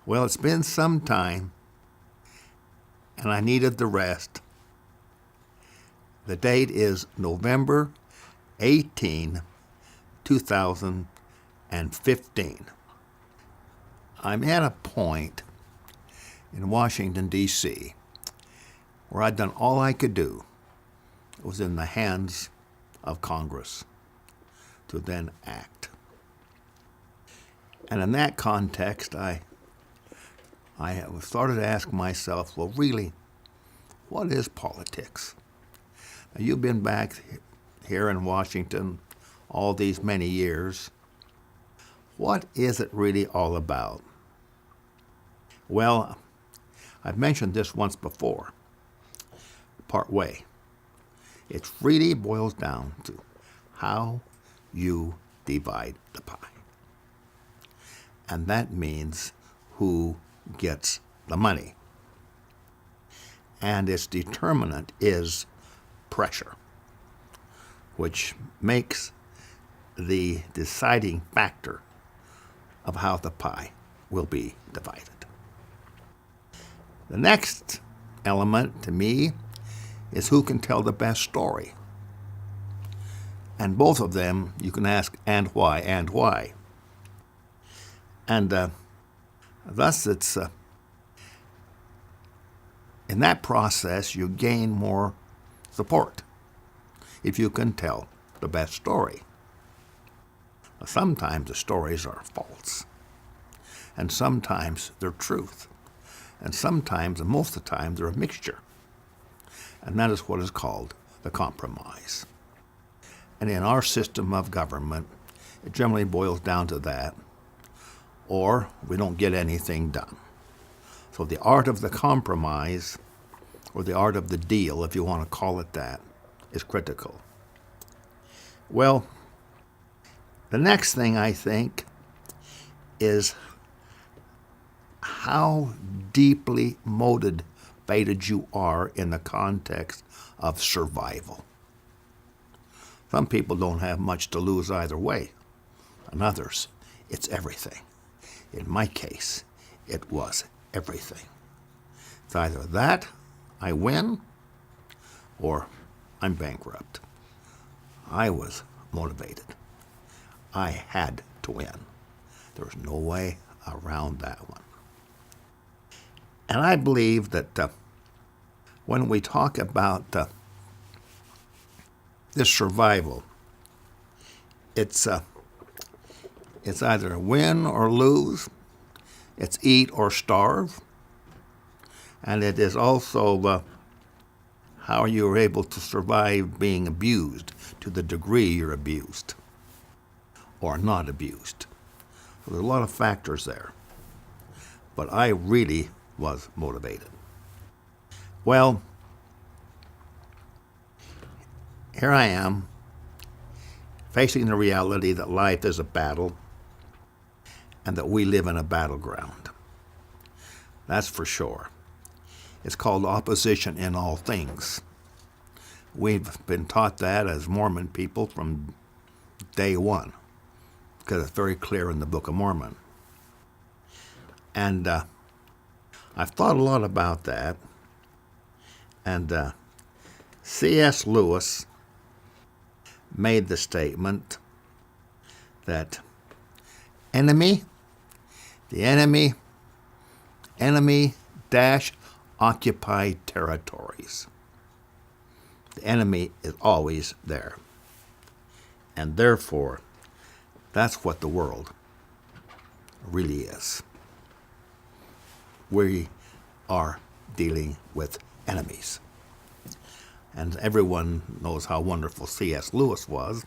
Well, it's been some time, and I needed the rest. The date is November 18, 2015. I'm at a point in Washington, D.C., where I'd done all I could do. It was in the hands of Congress to then act. And in that context, I started to ask myself, well, really, what is politics? Now, you've been back here in Washington all these many years. What is it really all about? Well, I've mentioned this once before, part way. It really boils down to how you divide the pie. And that means who gets the money. And its determinant is pressure, which makes the deciding factor of how the pie will be divided. The next element to me is who can tell the best story. And both of them you can ask, and why, and why. And thus it's in that process you gain more support if you can tell the best story. Sometimes the stories are false, and sometimes they're truth, and sometimes, and most of the time, they're a mixture. And that is what is called the compromise. And in our system of government, it generally boils down to that, or we don't get anything done. So the art of the compromise, or the art of the deal, if you want to call it that, is critical. Well, the next thing I think is how deeply motivated you are in the context of survival. Some people don't have much to lose either way, and others, it's everything. In my case, it was everything. It's either that, I win, or I'm bankrupt. I was motivated. I had to win. There was no way around that one. And I believe that when we talk about this survival, it's either win or lose, it's eat or starve, and it is also how you're able to survive being abused to the degree you're abused or not abused. So there's a lot of factors there. But I really was motivated. Well, here I am, facing the reality that life is a battle and that we live in a battleground. That's for sure. It's called opposition in all things. We've been taught that as Mormon people from day one, because it's very clear in the Book of Mormon. And I've thought a lot about that. And C.S. Lewis made the statement that the enemy dash occupied territories. The enemy is always there. And therefore, that's what the world really is. We are dealing with enemies. And everyone knows how wonderful C.S. Lewis was,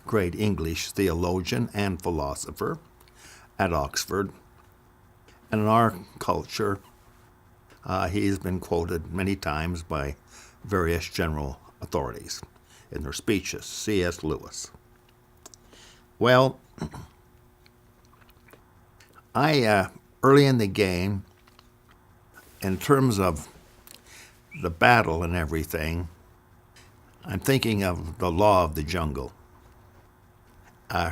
great English theologian and philosopher at Oxford. And in our culture, he's been quoted many times by various general authorities in their speeches. C.S. Lewis. Well, I, early in the game, in terms of the battle and everything, I'm thinking of The Law of the Jungle,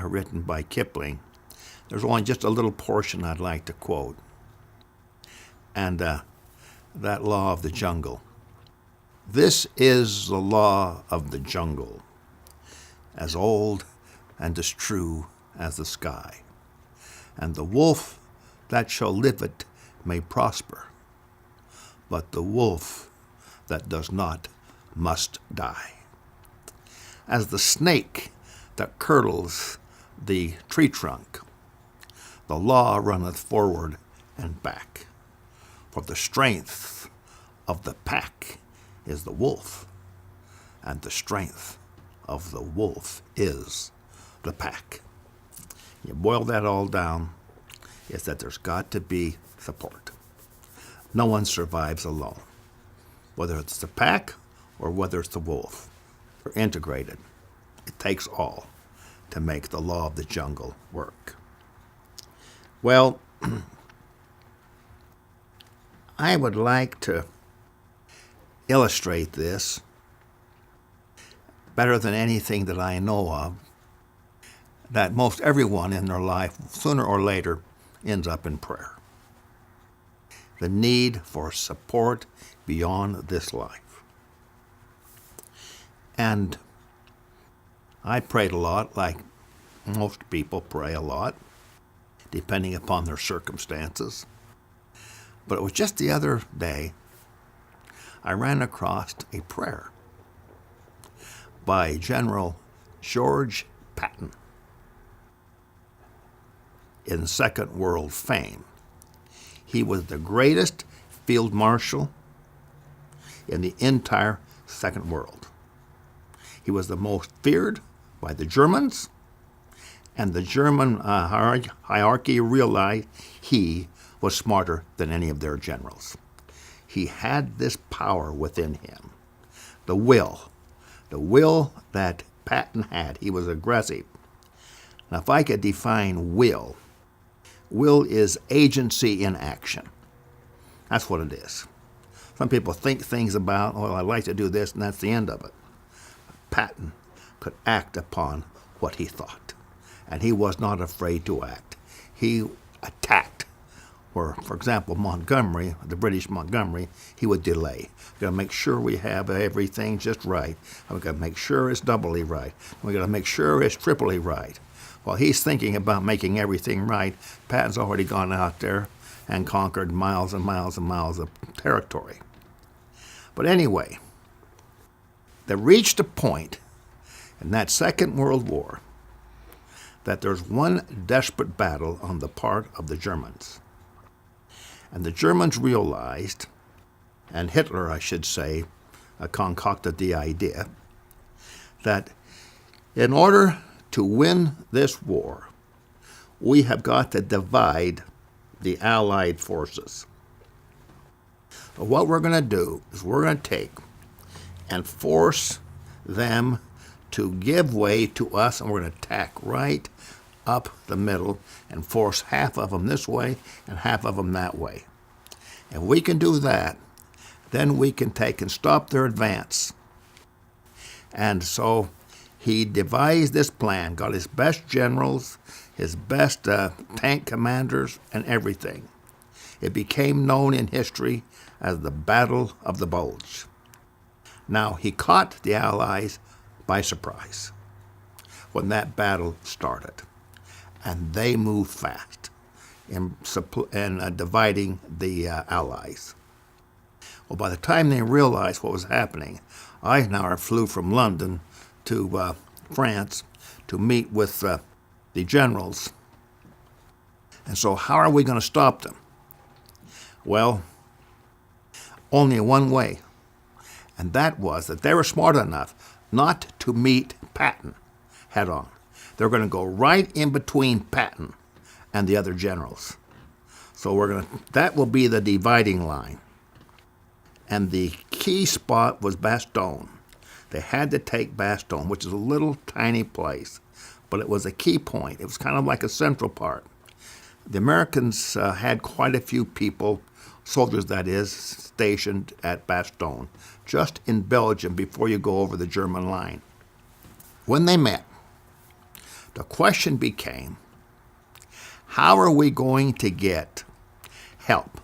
written by Kipling. There's only just a little portion I'd like to quote. and that law of the jungle. This is the law of the jungle, as old and as true as the sky. And the wolf that shall live it may prosper, but the wolf that does not must die. As the snake that curdles the tree trunk, the law runneth forward and back. For the strength of the pack is the wolf, and the strength of the wolf is the pack. You boil that all down, is that there's got to be support. No one survives alone, whether it's the pack or whether it's the wolf. They're integrated. It takes all to make the law of the jungle work. Well, I would like to illustrate this better than anything that I know of, that most everyone in their life, sooner or later, ends up in prayer. The need for support beyond this life. And I prayed a lot, like most people pray a lot, depending upon their circumstances. But it was just the other day I ran across a prayer by General George Patton in Second World fame. He was the greatest field marshal in the entire Second World. He was the most feared by the Germans, and the German hierarchy realized he was smarter than any of their generals. He had this power within him, the will that Patton had. He was aggressive. Now, if I could define will is agency in action. That's what it is. Some people think things about, oh, I'd like to do this, and that's the end of it. Patton could act upon what he thought, and he was not afraid to act. He attacked. Or, for example, Montgomery, the British Montgomery, he would delay. We've got to make sure we have everything just right. We've got to make sure it's doubly right. We've got to make sure it's triply right. While he's thinking about making everything right, Patton's already gone out there and conquered miles and miles and miles of territory. But anyway, they reached a point in that Second World War that there's one desperate battle on the part of the Germans. And the Germans realized, and Hitler, I should say, concocted the idea, that in order to win this war, we have got to divide the Allied forces. So what we're going to do is we're going to take and force them to give way to us, and we're going to attack right up the middle and force half of them this way and half of them that way. If we can do that, then we can take and stop their advance. And so he devised this plan, got his best generals, his best tank commanders, and everything. It became known in history as the Battle of the Bulge. Now, he caught the Allies by surprise when that battle started, and they moved fast in dividing the Allies. Well, by the time they realized what was happening, Eisenhower flew from London to France to meet with the generals. And so how are we going to stop them? Well, only one way, and that was that they were smart enough not to meet Patton head on. They're going to go right in between Patton and the other generals. So that will be the dividing line. And the key spot was Bastogne. They had to take Bastogne, which is a little tiny place, but it was a key point. It was kind of like a central part. The Americans had quite a few people, soldiers that is, stationed at Bastogne, just in Belgium before you go over the German line. When they met, the question became, how are we going to get help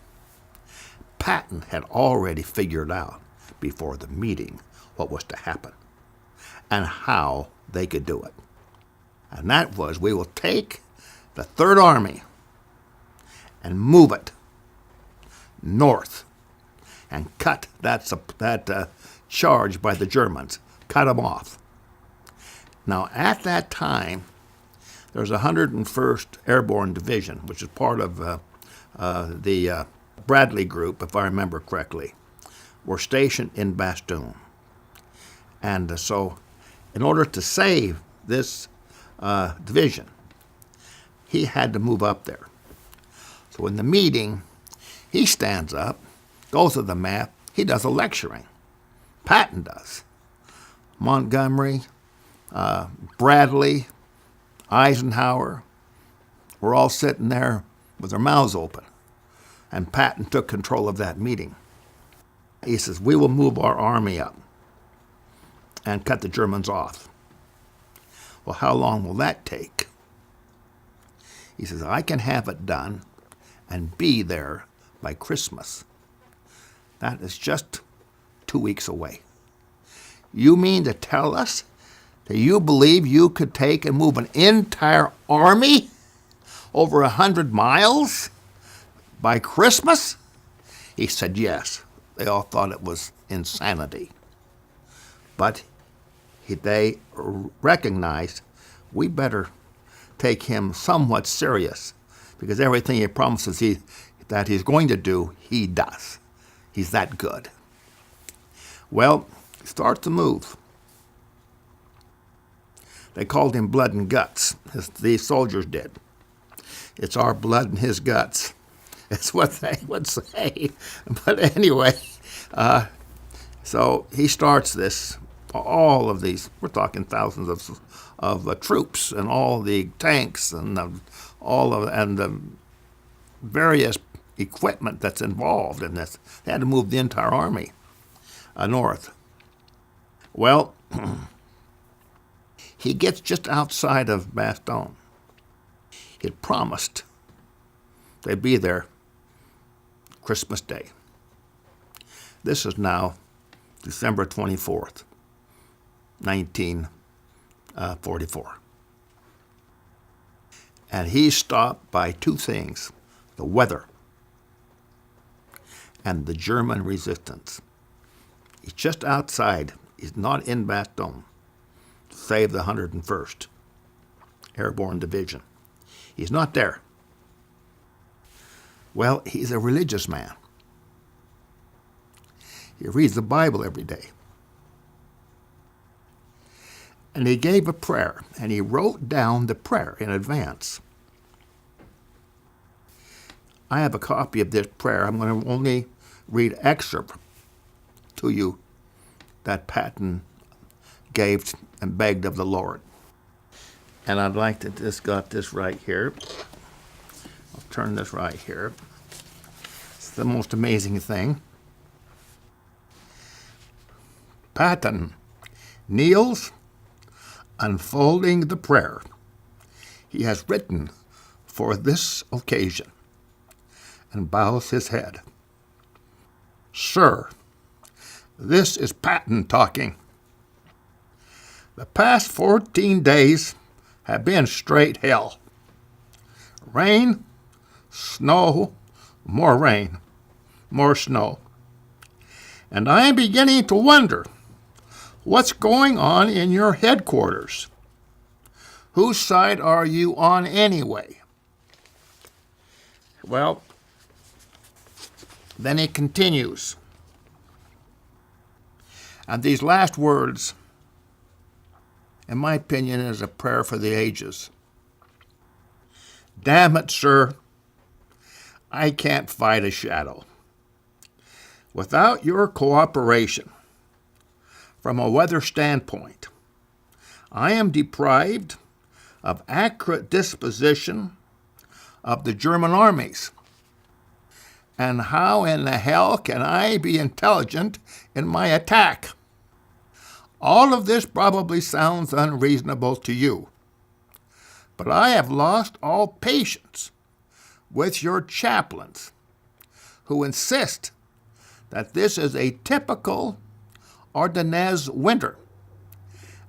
Patton had already figured out before the meeting what was to happen and how they could do it. And that was, we will take the Third Army and move it north and cut that charge by the Germans, cut them off. Now, at that time, there's 101st Airborne Division, which is part of the Bradley Group, if I remember correctly, were stationed in Bastogne. And so, in order to save this division, he had to move up there. So in the meeting, he stands up, goes to the map, he does a lecturing. Patton does. Montgomery, Bradley, Eisenhower were all sitting there with their mouths open. And Patton took control of that meeting. He says, we will move our army up and cut the Germans off. Well, how long will that take? He says, I can have it done and be there by Christmas. That is just 2 weeks away. You mean to tell us that you believe you could take and move an entire army over 100 miles by Christmas? He said yes. They all thought it was insanity. But they recognized we better take him somewhat serious, because everything he promises that he's going to do, he does. He's that good. Well, he starts to move. They called him blood and guts. These soldiers did. It's our blood and his guts. That's what they would say. But anyway, so he starts this. All of these, we're talking thousands of troops and all the tanks and the various equipment that's involved in this. They had to move the entire army north. Well, he gets just outside of Bastogne. He had promised they'd be there Christmas Day. This is now December 24th, 1944. And he's stopped by two things: the weather and the German resistance. He's just outside. He's not in Bastogne to save the 101st Airborne Division. He's not there. Well, he's a religious man. He reads the Bible every day. And he gave a prayer, and he wrote down the prayer in advance. I have a copy of this prayer. I'm going to only read excerpt to you that Patton gave and begged of the Lord. And I'd like to just got this right here. I'll turn this right here. It's the most amazing thing. Patton kneels, unfolding the prayer he has written for this occasion, and bows his head. Sir, this is Patton talking. The past 14 days have been straight hell. Rain, snow, more rain, more snow. And I am beginning to wonder what's going on in your headquarters. Whose side are you on anyway? Well, then it continues. And these last words, in my opinion, is a prayer for the ages. Damn it, sir, I can't fight a shadow. Without your cooperation, from a weather standpoint, I am deprived of accurate disposition of the German armies. And how in the hell can I be intelligent in my attack? All of this probably sounds unreasonable to you, but I have lost all patience with your chaplains who insist that this is a typical Ardennes winter,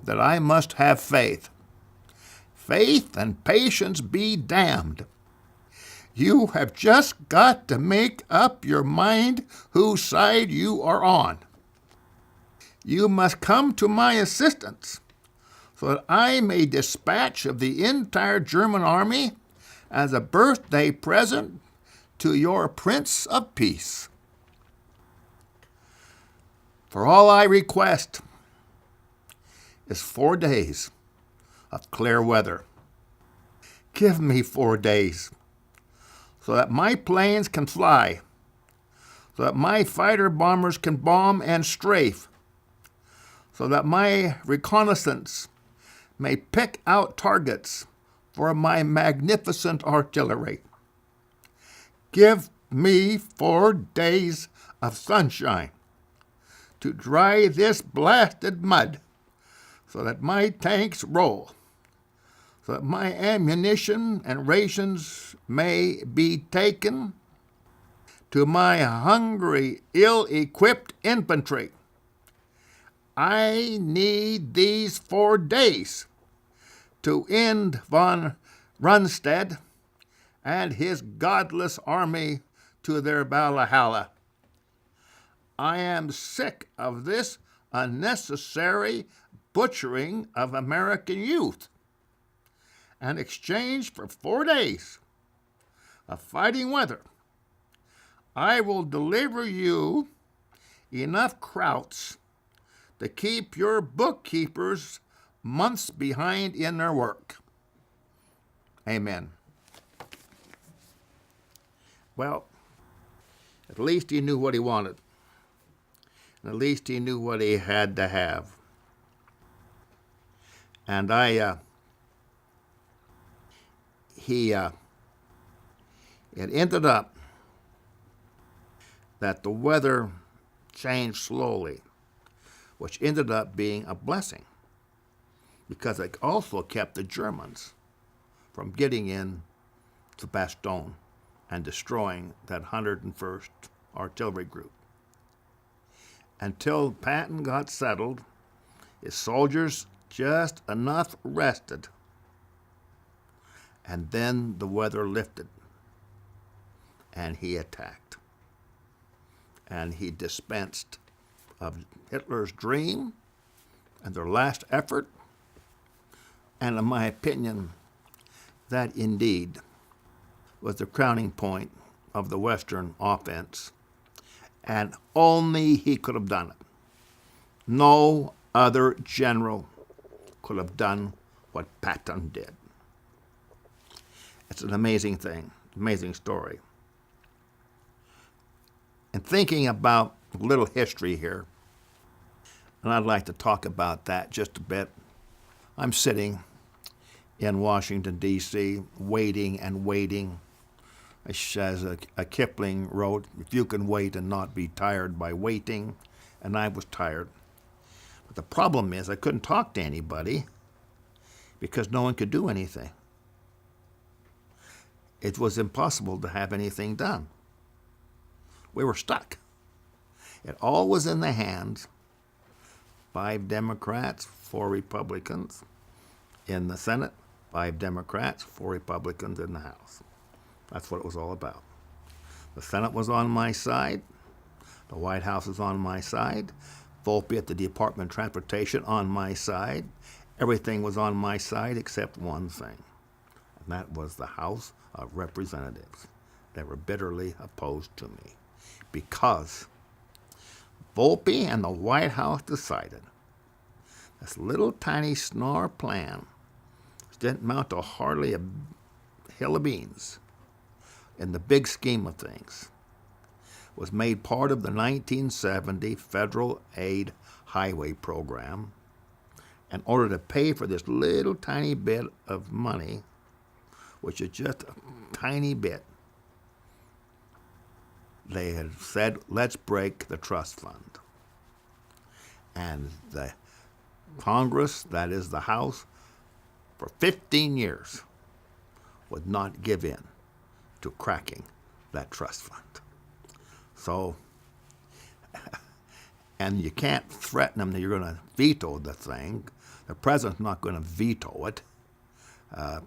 that I must have faith. Faith and patience be damned. You have just got to make up your mind whose side you are on. You must come to my assistance, so that I may dispatch of the entire German army as a birthday present to your Prince of Peace. For all I request is 4 days of clear weather. Give me 4 days, so that my planes can fly, so that my fighter bombers can bomb and strafe, so that my reconnaissance may pick out targets for my magnificent artillery. Give me 4 days of sunshine to dry this blasted mud, so that my tanks roll, so that my ammunition and rations may be taken to my hungry, ill-equipped infantry. I need these 4 days to end von Rundstedt and his godless army to their Valhalla. I am sick of this unnecessary butchering of American youth. In exchange for 4 days of fighting weather, I will deliver you enough krauts to keep your bookkeepers months behind in their work. Amen. Well, at least he knew what he wanted. And at least he knew what he had to have. And it ended up that the weather changed slowly, which ended up being a blessing, because it also kept the Germans from getting in to Bastogne and destroying that 101st Artillery Group. Until Patton got settled, his soldiers just enough rested, and then the weather lifted, and he attacked. And he dispensed of Hitler's dream and their last effort. And in my opinion, that indeed was the crowning point of the Western offense. And only he could have done it. No other general could have done what Patton did. It's an amazing thing, amazing story. And thinking about a little history here, and I'd like to talk about that just a bit. I'm sitting in Washington, D.C., waiting and waiting. As a Kipling wrote, if you can wait and not be tired by waiting, and I was tired. But the problem is I couldn't talk to anybody because no one could do anything. It was impossible to have anything done. We were stuck. It all was in the hands. 5 Democrats, 4 Republicans in the Senate, 5 Democrats, 4 Republicans in the House. That's what it was all about. The Senate was on my side. The White House was on my side. Volpe at the Department of Transportation on my side. Everything was on my side except one thing, and that was the House of Representatives. They were bitterly opposed to me because Volpe and the White House decided this little tiny Snarr plan, which didn't amount to hardly a hill of beans in the big scheme of things, was made part of the 1970 federal aid highway program in order to pay for this little tiny bit of money, which is just a tiny bit. They had said, let's break the trust fund. And the Congress, that is the House, for 15 years would not give in to cracking that trust fund. So And you can't threaten them that you're going to veto the thing. The president's not going to veto it.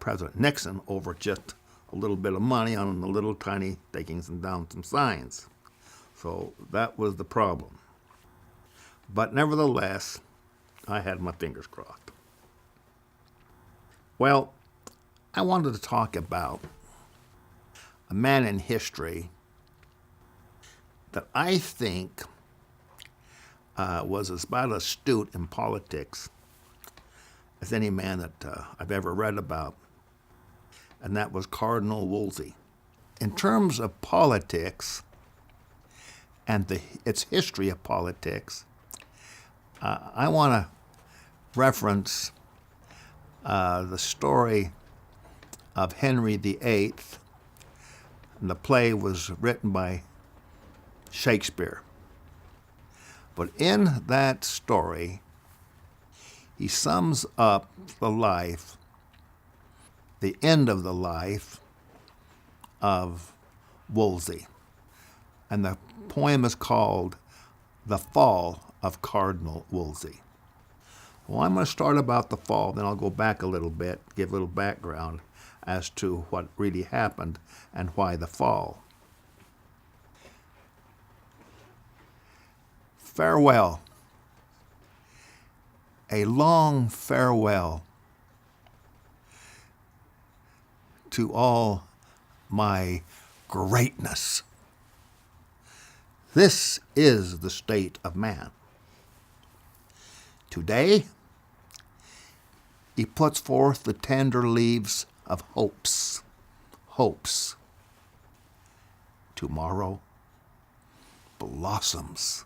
President Nixon over just a little bit of money on a little tiny taking down some signs. So that was the problem. But nevertheless, I had my fingers crossed. Well, I wanted to talk about a man in history that I think was about as astute in politics as any man that I've ever read about, and that was Cardinal Wolsey. In terms of politics and its history of politics, I want to reference the story of Henry VIII, and the play was written by Shakespeare. But in that story, he sums up the end of the life of Wolsey. And the poem is called The Fall of Cardinal Wolsey. Well, I'm going to start about the fall, then I'll go back a little bit, give a little background as to what really happened and why the fall. Farewell. A long farewell to all my greatness. This is the state of man. Today, he puts forth the tender leaves of hopes. Tomorrow, blossoms,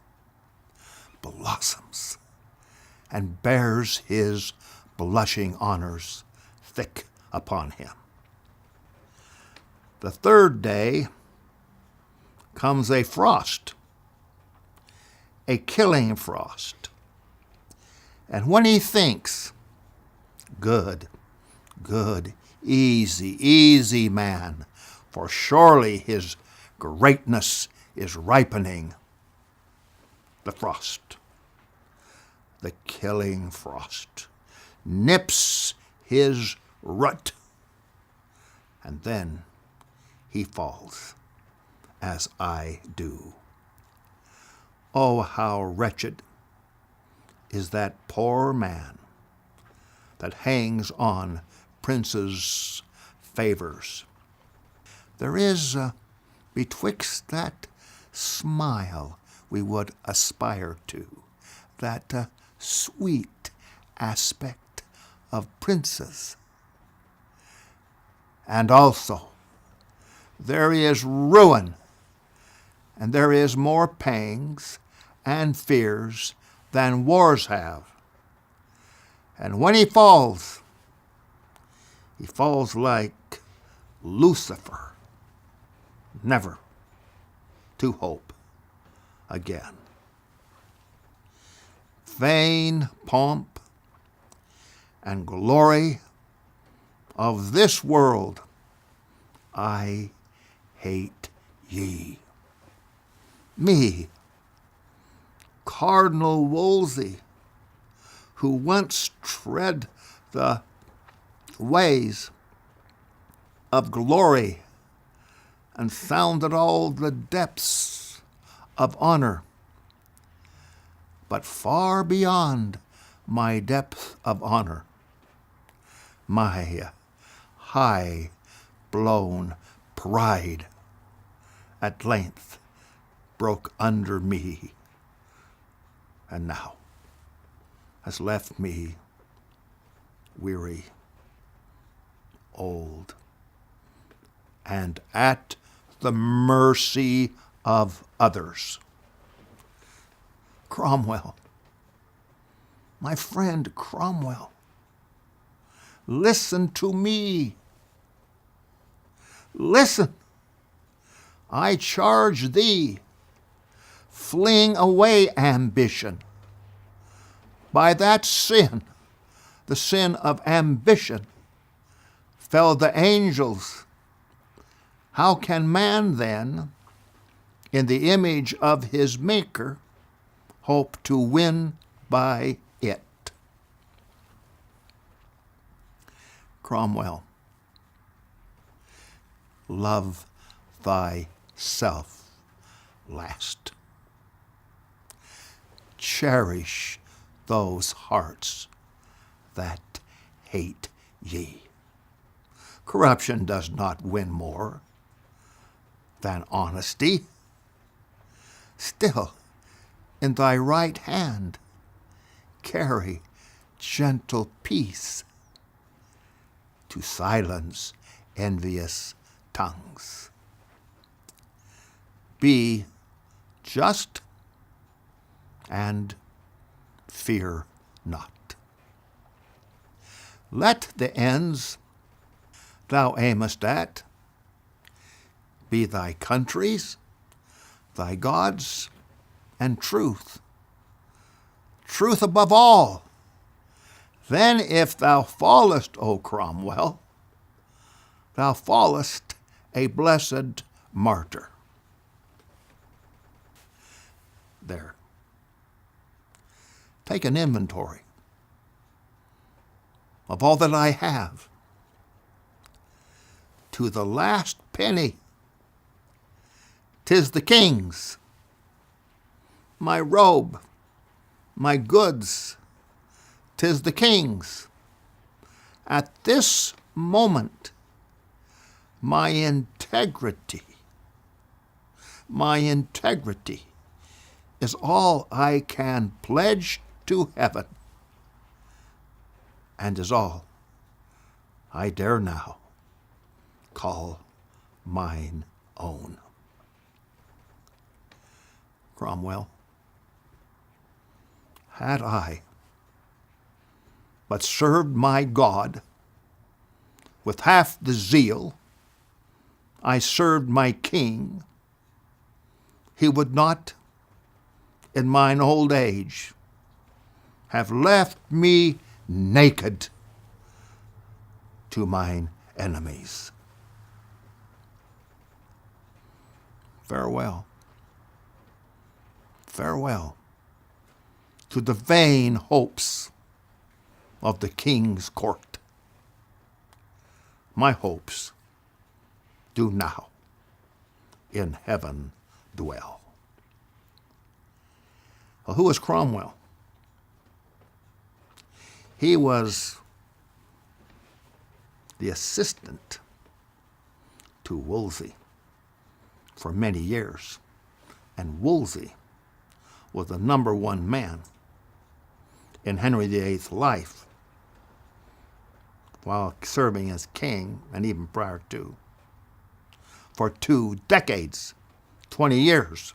and bears his blushing honors thick upon him. The third day comes a frost, a killing frost. And when he thinks, good, easy man, for surely his greatness is ripening, the frost, the killing frost, nips his root, and then he falls, as I do. Oh, how wretched is that poor man that hangs on princes' favors. There is betwixt that smile we would aspire to, that sweet aspect of princes. And also, there is ruin, and there is more pangs and fears than wars have. And when he falls like Lucifer, never to hope again. Vain pomp and glory of this world, I hate ye. Me, Cardinal Wolsey, who once tread the ways of glory and sounded all the depths of honor, but far beyond my depth of honor, my high-blown pride at length broke under me, and now has left me weary, old, and at the mercy of others. Cromwell, my friend Cromwell, listen to me. Listen, I charge thee, fling away ambition. By that sin, the sin of ambition, fell the angels. How can man then, in the image of his Maker, hope to win by it. Cromwell, love thyself last. Cherish those hearts that hate ye. Corruption does not win more than honesty. Still, in thy right hand carry gentle peace to silence envious tongues. Be just and fear not. Let the ends thou aimest at be thy countries, thy gods, and truth. Truth above all. Then if thou fallest, O Cromwell, thou fallest a blessed martyr. There. Take an inventory of all that I have, to the last penny. 'Tis the king's, my robe, my goods, 'tis the king's. At this moment, my integrity is all I can pledge to heaven, and is all I dare now call mine own. Cromwell, had I but served my God with half the zeal I served my king, he would not, in mine old age, have left me naked to mine enemies. Farewell. Farewell to the vain hopes of the king's court. My hopes do now in heaven dwell. Well, who was Cromwell? He was the assistant to Wolsey for many years. And Wolsey was the number one man in Henry VIII's life while serving as king, and even prior to, for 2 decades, 20 years.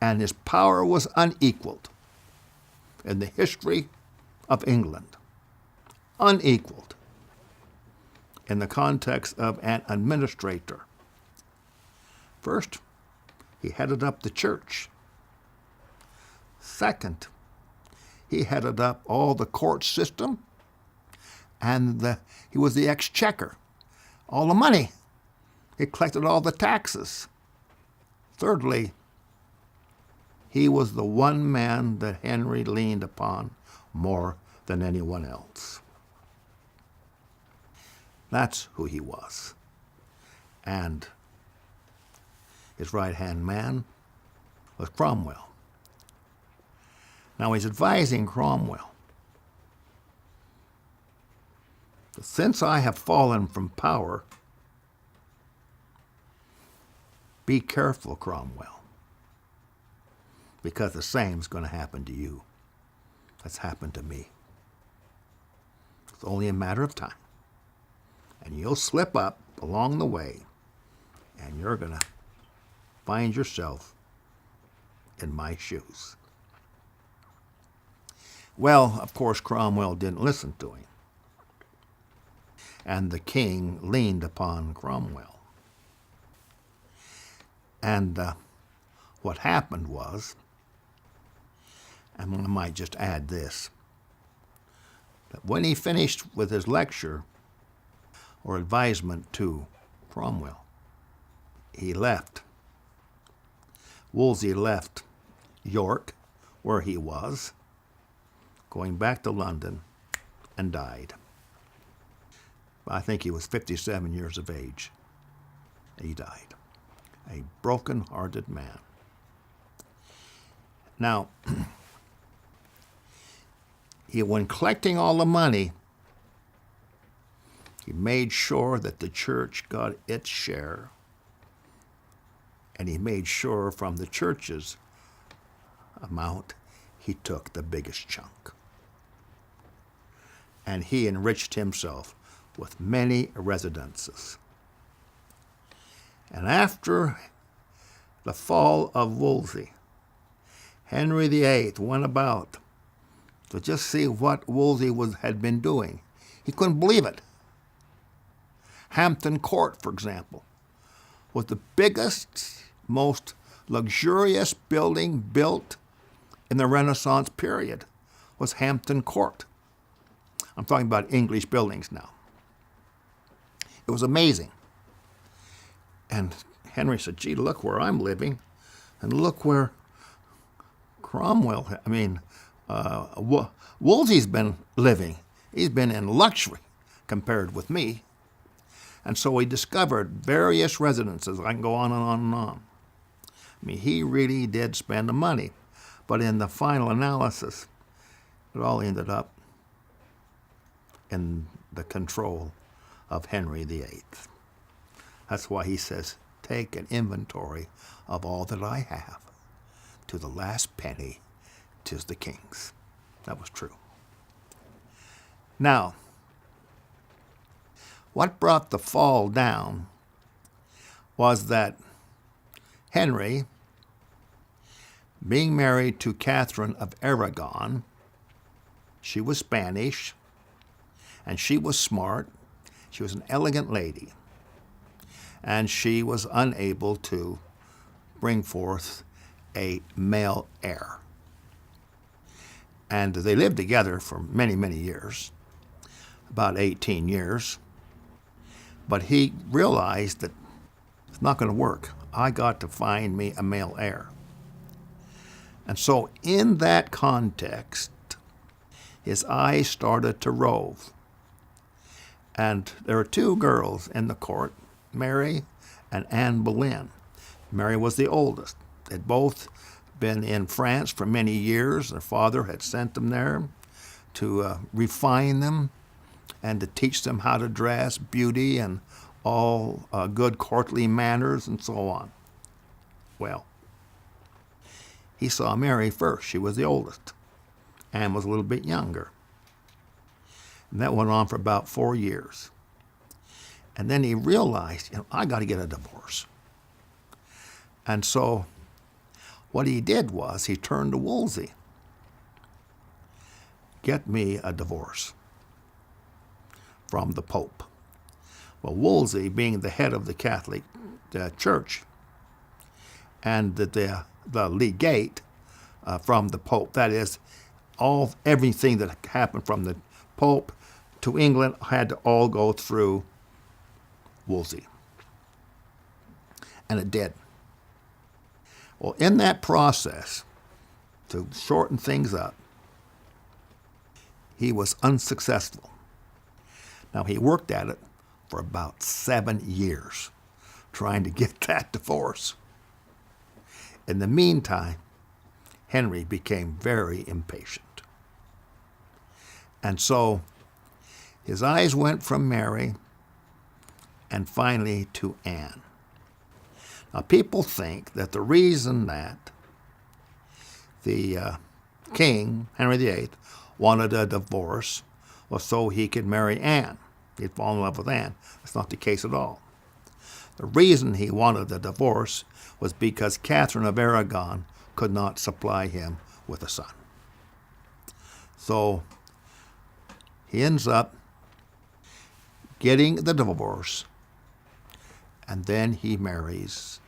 And his power was unequaled in the history of England, unequaled in the context of an administrator. First, he headed up the church. Second, he headed up all the court system, and he was the exchequer, all the money. He collected all the taxes. Thirdly, he was the one man that Henry leaned upon more than anyone else. That's who he was. And his right-hand man was Cromwell. Now he's advising Cromwell. Since I have fallen from power, be careful, Cromwell, because the same's going to happen to you. That's happened to me. It's only a matter of time. And you'll slip up along the way, and you're going to find yourself in my shoes. Well, of course, Cromwell didn't listen to him. And the king leaned upon Cromwell. And what happened was, and I might just add this, that when he finished with his lecture or advisement to Cromwell, he left. Wolsey left York, where he was, going back to London, and died. I think he was 57 years of age. He died. A broken-hearted man. Now, when collecting all the money, he made sure that the church got its share, and he made sure from the church's amount, he took the biggest chunk. And he enriched himself with many residences. And after the fall of Wolsey, Henry VIII went about to just see what Wolsey had been doing. He couldn't believe it. Hampton Court, for example, was the biggest, most luxurious building built in the Renaissance period, was Hampton Court. I'm talking about English buildings now. It was amazing. And Henry said, gee, look where I'm living, and look where Wolsey's been living. He's been in luxury compared with me. And so he discovered various residences. I can go on and on and on. I mean, he really did spend the money. But in the final analysis, it all ended up in the control of Henry VIII. That's why he says, take an inventory of all that I have. To the last penny, 'tis the king's. That was true. Now, what brought the fall down was that Henry, being married to Catherine of Aragon, she was Spanish, and she was smart. She was an elegant lady, and she was unable to bring forth a male heir. And they lived together for many, many years, about 18 years. But he realized that it's not going to work. I got to find me a male heir. And so in that context, his eyes started to rove. And there were two girls in the court, Mary and Anne Boleyn. Mary was the oldest. They'd both been in France for many years. Their father had sent them there to refine them and to teach them how to dress, beauty, and all good courtly manners and so on. Well, he saw Mary first. She was the oldest. Anne was a little bit younger. And that went on for about 4 years. And then he realized, I got to get a divorce. And so what he did was he turned to Wolsey. Get me a divorce from the Pope. Well, Wolsey, being the head of the Catholic Church and the legate from the Pope, that is, everything that happened from the Pope to England had to all go through Wolsey. And it did. Well, in that process, to shorten things up, he was unsuccessful. Now, he worked at it for about 7 years, trying to get that divorce. In the meantime, Henry became very impatient. And so his eyes went from Mary and finally to Anne. Now, people think that the reason that the king, Henry VIII, wanted a divorce was so he could marry Anne. He'd fallen in love with Anne. That's not the case at all. The reason he wanted a divorce was because Catherine of Aragon could not supply him with a son. So he ends up getting the divorce, and then he marries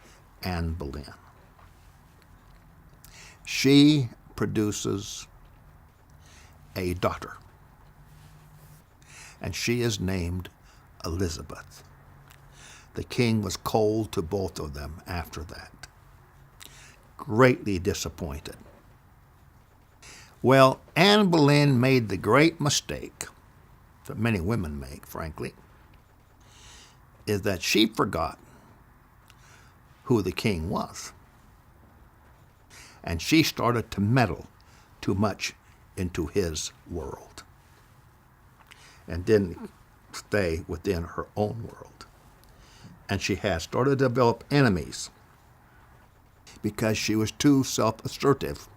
Anne Boleyn. She produces a daughter, and she is named Elizabeth. The king was cold to both of them after that. greatly disappointed. Well, Anne Boleyn made the great mistake that many women make, frankly, is that she forgot who the king was. And she started to meddle too much into his world and didn't stay within her own world. And she has started to develop enemies because she was too self-assertive.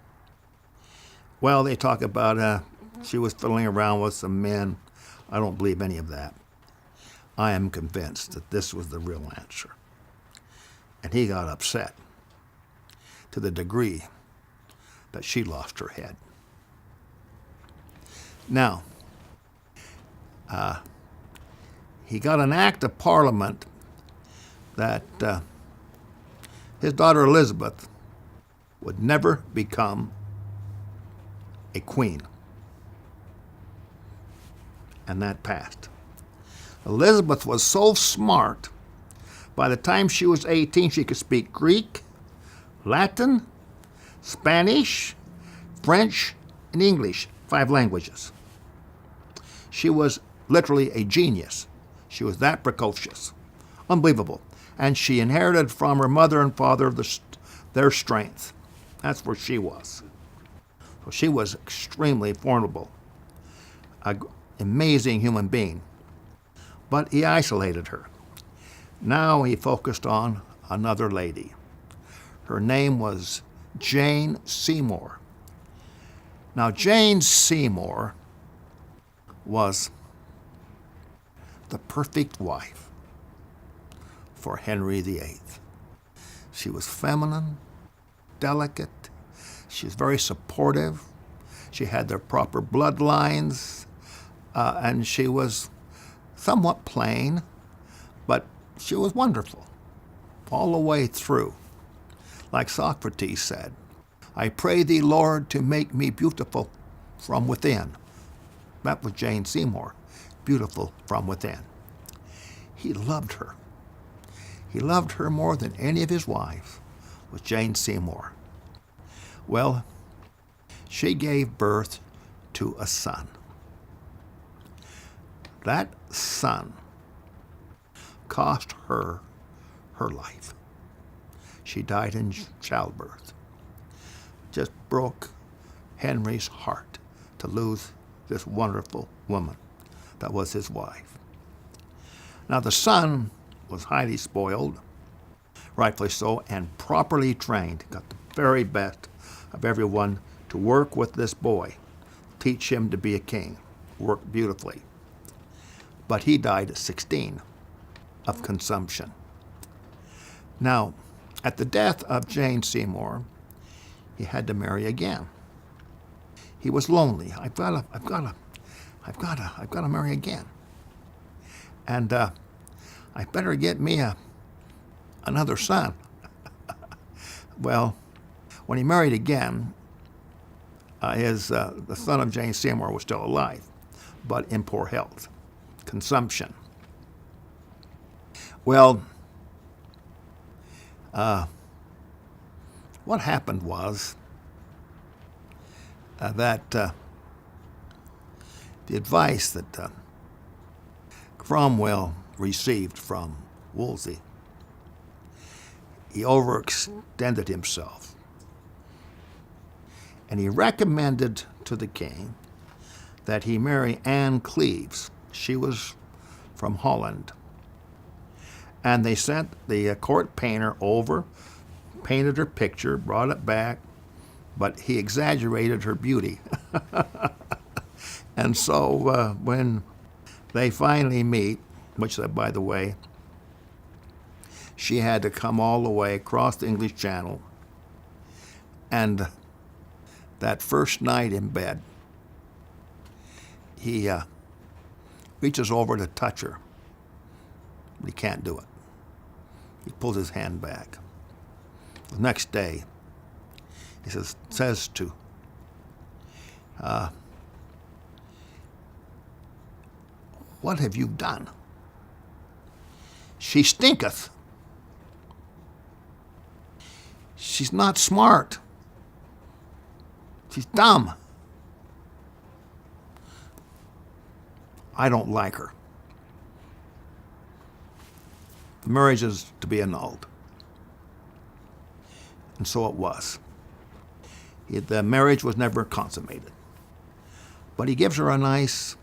Well, they talk about she was fiddling around with some men. I don't believe any of that. I am convinced that this was the real answer. And he got upset to the degree that she lost her head. Now, he got an act of parliament that his daughter Elizabeth would never become a queen. And that passed. Elizabeth was so smart, by the time she was 18, she could speak Greek, Latin, Spanish, French, and English, 5 languages. She was literally a genius. She was that precocious. Unbelievable. And she inherited from her mother and father their strength. That's where she was. So she was extremely formidable, an amazing human being. But he isolated her. Now he focused on another lady. Her name was Jane Seymour. Now, Jane Seymour was the perfect wife for Henry VIII. She was feminine, delicate. She was very supportive. She had the proper bloodlines, and she was somewhat plain, but she was wonderful all the way through. Like Socrates said, I pray thee, Lord, to make me beautiful from within. That was Jane Seymour, beautiful from within. He loved her. He loved her more than any of his wives, was Jane Seymour. Well, she gave birth to a son. That son cost her her life. She died in childbirth. Just broke Henry's heart to lose this wonderful woman that was his wife. Now the son was highly spoiled, rightfully so, and properly trained. Got the very best of everyone to work with this boy, teach him to be a king, worked beautifully. But he died at 16 of consumption. Now, at the death of Jane Seymour, he had to marry again. He was lonely. I've got to marry again. And I better get me another son. Well, when he married again, the son of Jane Seymour was still alive, but in poor health, consumption. Well, what happened was that the advice that Cromwell received from Wolsey, he overextended himself. And he recommended to the king that he marry Anne Cleves. She was from Holland. And they sent the court painter over, painted her picture, brought it back, but he exaggerated her beauty. And so when they finally meet, which, by the way, she had to come all the way across the English Channel, and that first night in bed, he reaches over to touch her, but he can't do it. He pulls his hand back. The next day, he says to what have you done? She stinketh. She's not smart. She's dumb. I don't like her. The marriage is to be annulled. And so it was. The marriage was never consummated. But he gives her a nice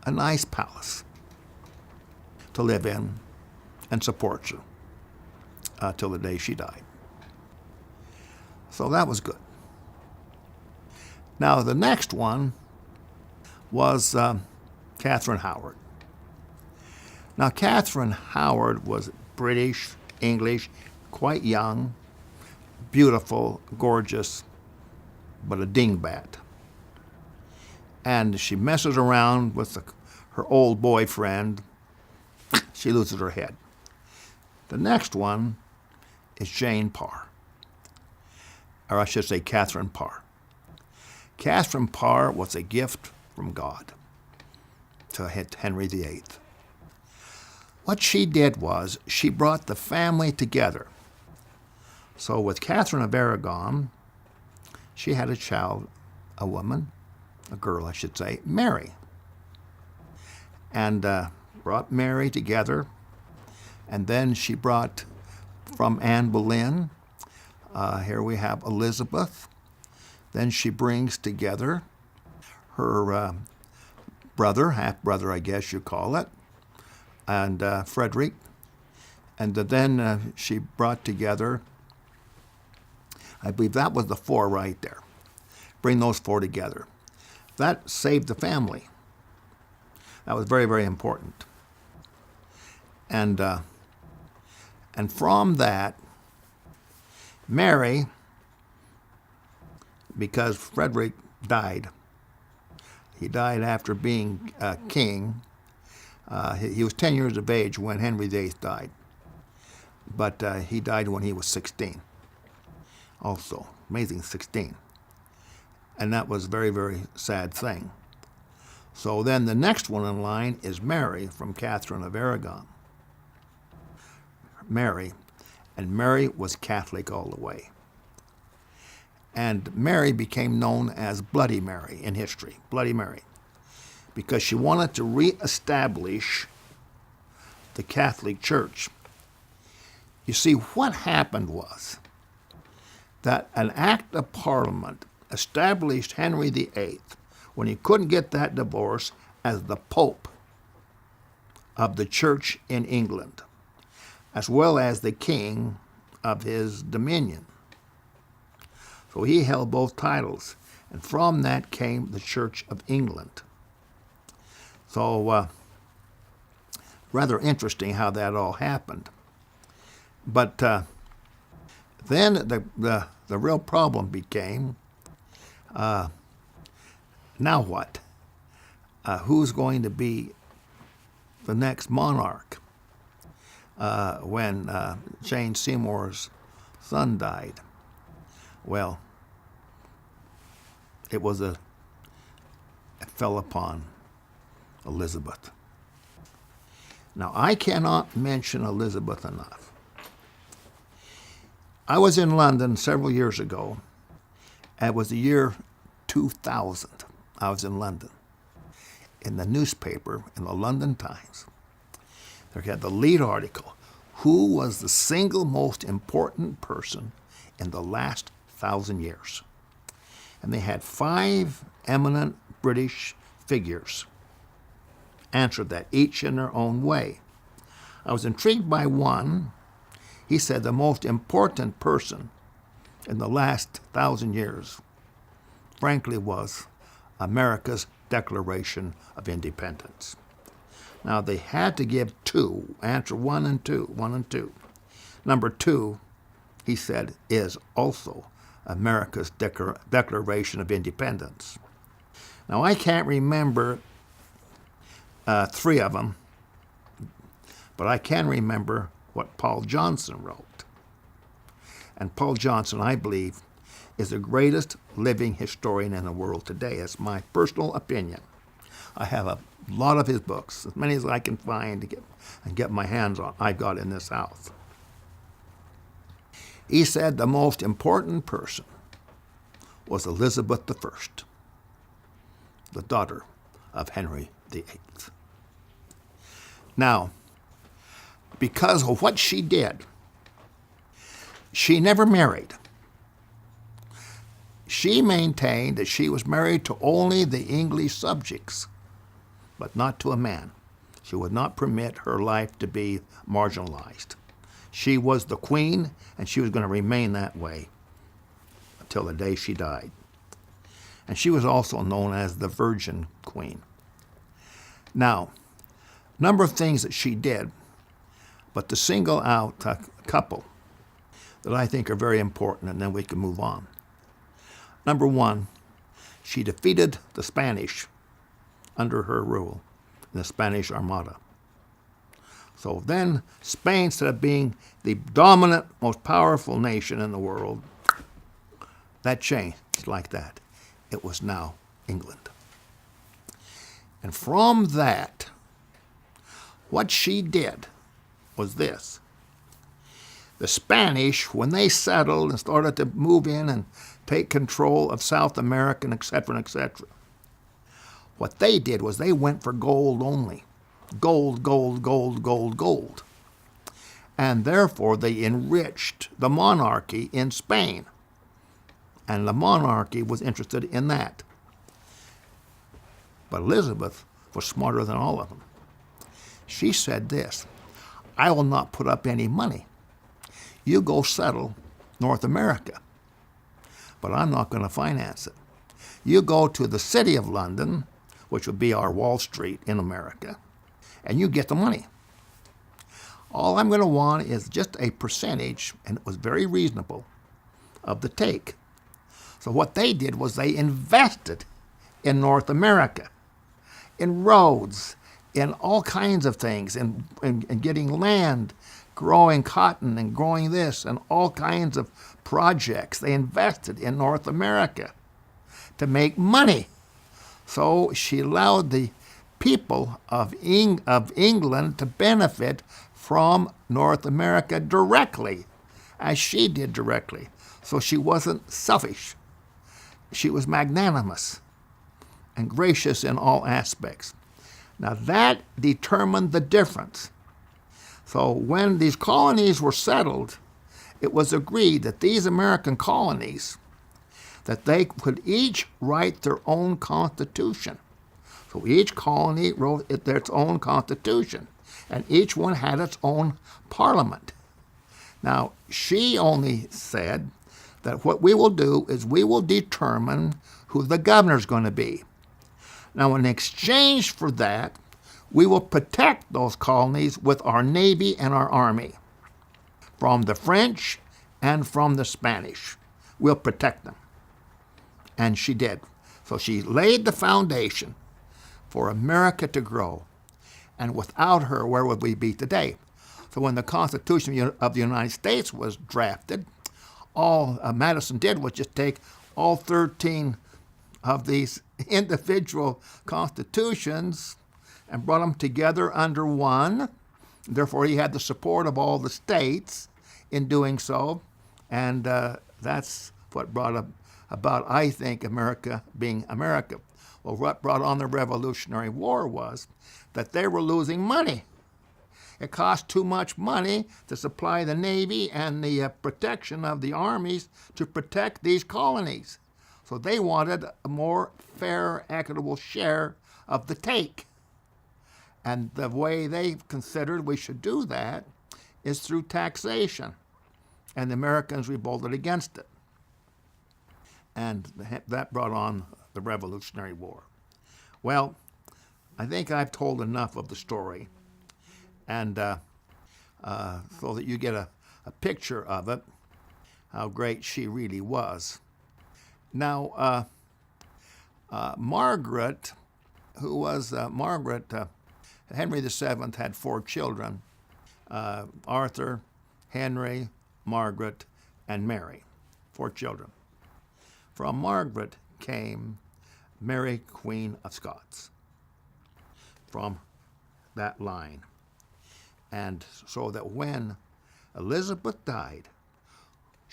palace to live in and supports her till the day she died. So that was good. Now the next one was Catherine Howard. Now Catherine Howard was British, English, quite young, beautiful, gorgeous, but a dingbat. And she messes around with her old boyfriend. She loses her head. The next one is Jane Parr. Or I should say Catherine Parr. Catherine Parr was a gift from God to Henry VIII. What she did was she brought the family together. So with Catherine of Aragon, she had a child, a woman, a girl I should say, Mary. And brought Mary together. And then she brought from Anne Boleyn, here we have Elizabeth. Then she brings together her brother, half-brother I guess you call it, and Frederick. And then she brought together, I believe that was the four right there. Bring those four together. That saved the family. That was very, very important. And from that, Mary, because Frederick died, he died after being king. He was 10 years of age when Henry VIII died, but he died when he was 16. Also, amazing 16. And that was a very, very sad thing. So then the next one in line is Mary from Catherine of Aragon. Mary, and Mary was Catholic all the way. And Mary became known as Bloody Mary in history, Bloody Mary, because she wanted to reestablish the Catholic Church. You see, what happened was that an act of Parliament established Henry VIII, when he couldn't get that divorce, as the Pope of the Church in England, as well as the king of his dominion. So he held both titles, and from that came the Church of England. So rather interesting how that all happened. But then the real problem became, now what? Who's going to be the next monarch? When Jane Seymour's son died, well, it fell upon Elizabeth. Now, I cannot mention Elizabeth enough. I was in London several years ago. It was the year 2000. I was in London. In the newspaper, in the London Times, they had the lead article, who was the single most important person in the last 1,000 years? And they had 5 eminent British figures answered that, each in their own way. I was intrigued by one. He said the most important person in the last 1,000 years, frankly, was America's Declaration of Independence. Now, they had to give 2, answer 1 and 2. Number 2, he said, is also America's Declaration of Independence. Now, I can't remember 3 of them, but I can remember what Paul Johnson wrote. And Paul Johnson, I believe, is the greatest living historian in the world today. It's my personal opinion. I have a lot of his books, as many as I can find and get my hands on. I've got in this house. He said the most important person was Elizabeth I, the daughter of Henry VIII. Now, because of what she did, she never married. She maintained that she was married to only the English subjects, but not to a man. She would not permit her life to be marginalized. She was the queen, and she was going to remain that way until the day she died. And she was also known as the Virgin Queen. Now, a number of things that she did, but to single out a couple that I think are very important, and then we can move on. Number one, she defeated the Spanish under her rule, the Spanish Armada. So then Spain, instead of being the dominant, most powerful nation in the world, that changed like that. It was now England. And from that, what she did was this. The Spanish, when they settled and started to move in and take control of South America, etc., etc., what they did was they went for gold only. Gold, gold, gold, gold, gold. And therefore they enriched the monarchy in Spain. And the monarchy was interested in that. But Elizabeth was smarter than all of them. She said this, I will not put up any money. You go settle North America, but I'm not going to finance it. You go to the city of London, which would be our Wall Street in America, and you get the money. All I'm going to want is just a percentage, and it was very reasonable, of the take. So what they did was they invested in North America, in roads, in all kinds of things, in getting land, growing cotton and growing this, and all kinds of projects. They invested in North America to make money. So she allowed the people of England to benefit from North America directly, as she did directly. So she wasn't selfish. She was magnanimous and gracious in all aspects. Now that determined the difference. So when these colonies were settled, it was agreed that these American colonies, that they could each write their own constitution. So each colony wrote its own constitution, and each one had its own parliament. Now, she only said that what we will do is we will determine who the governor's going to be. Now, in exchange for that, we will protect those colonies with our navy and our army from the French and from the Spanish. We'll protect them. And she did. So she laid the foundation for America to grow. And without her, where would we be today? So when the Constitution of the United States was drafted, all Madison did was just take all 13 of these individual constitutions and brought them together under one. Therefore, he had the support of all the states in doing so. And that's what brought about, I think, America being America. Well, what brought on the Revolutionary War was that they were losing money. It cost too much money to supply the Navy and the protection of the armies to protect these colonies. So they wanted a more fair, equitable share of the take. And the way they considered we should do that is through taxation. And the Americans revolted against it. And that brought on the Revolutionary War. Well, I think I've told enough of the story, and so that you get a picture of it, how great she really was. Now, Margaret, who was Henry VII had 4 children, Arthur, Henry, Margaret, and Mary, 4 children. From Margaret came Mary, Queen of Scots, from that line. And so that when Elizabeth died,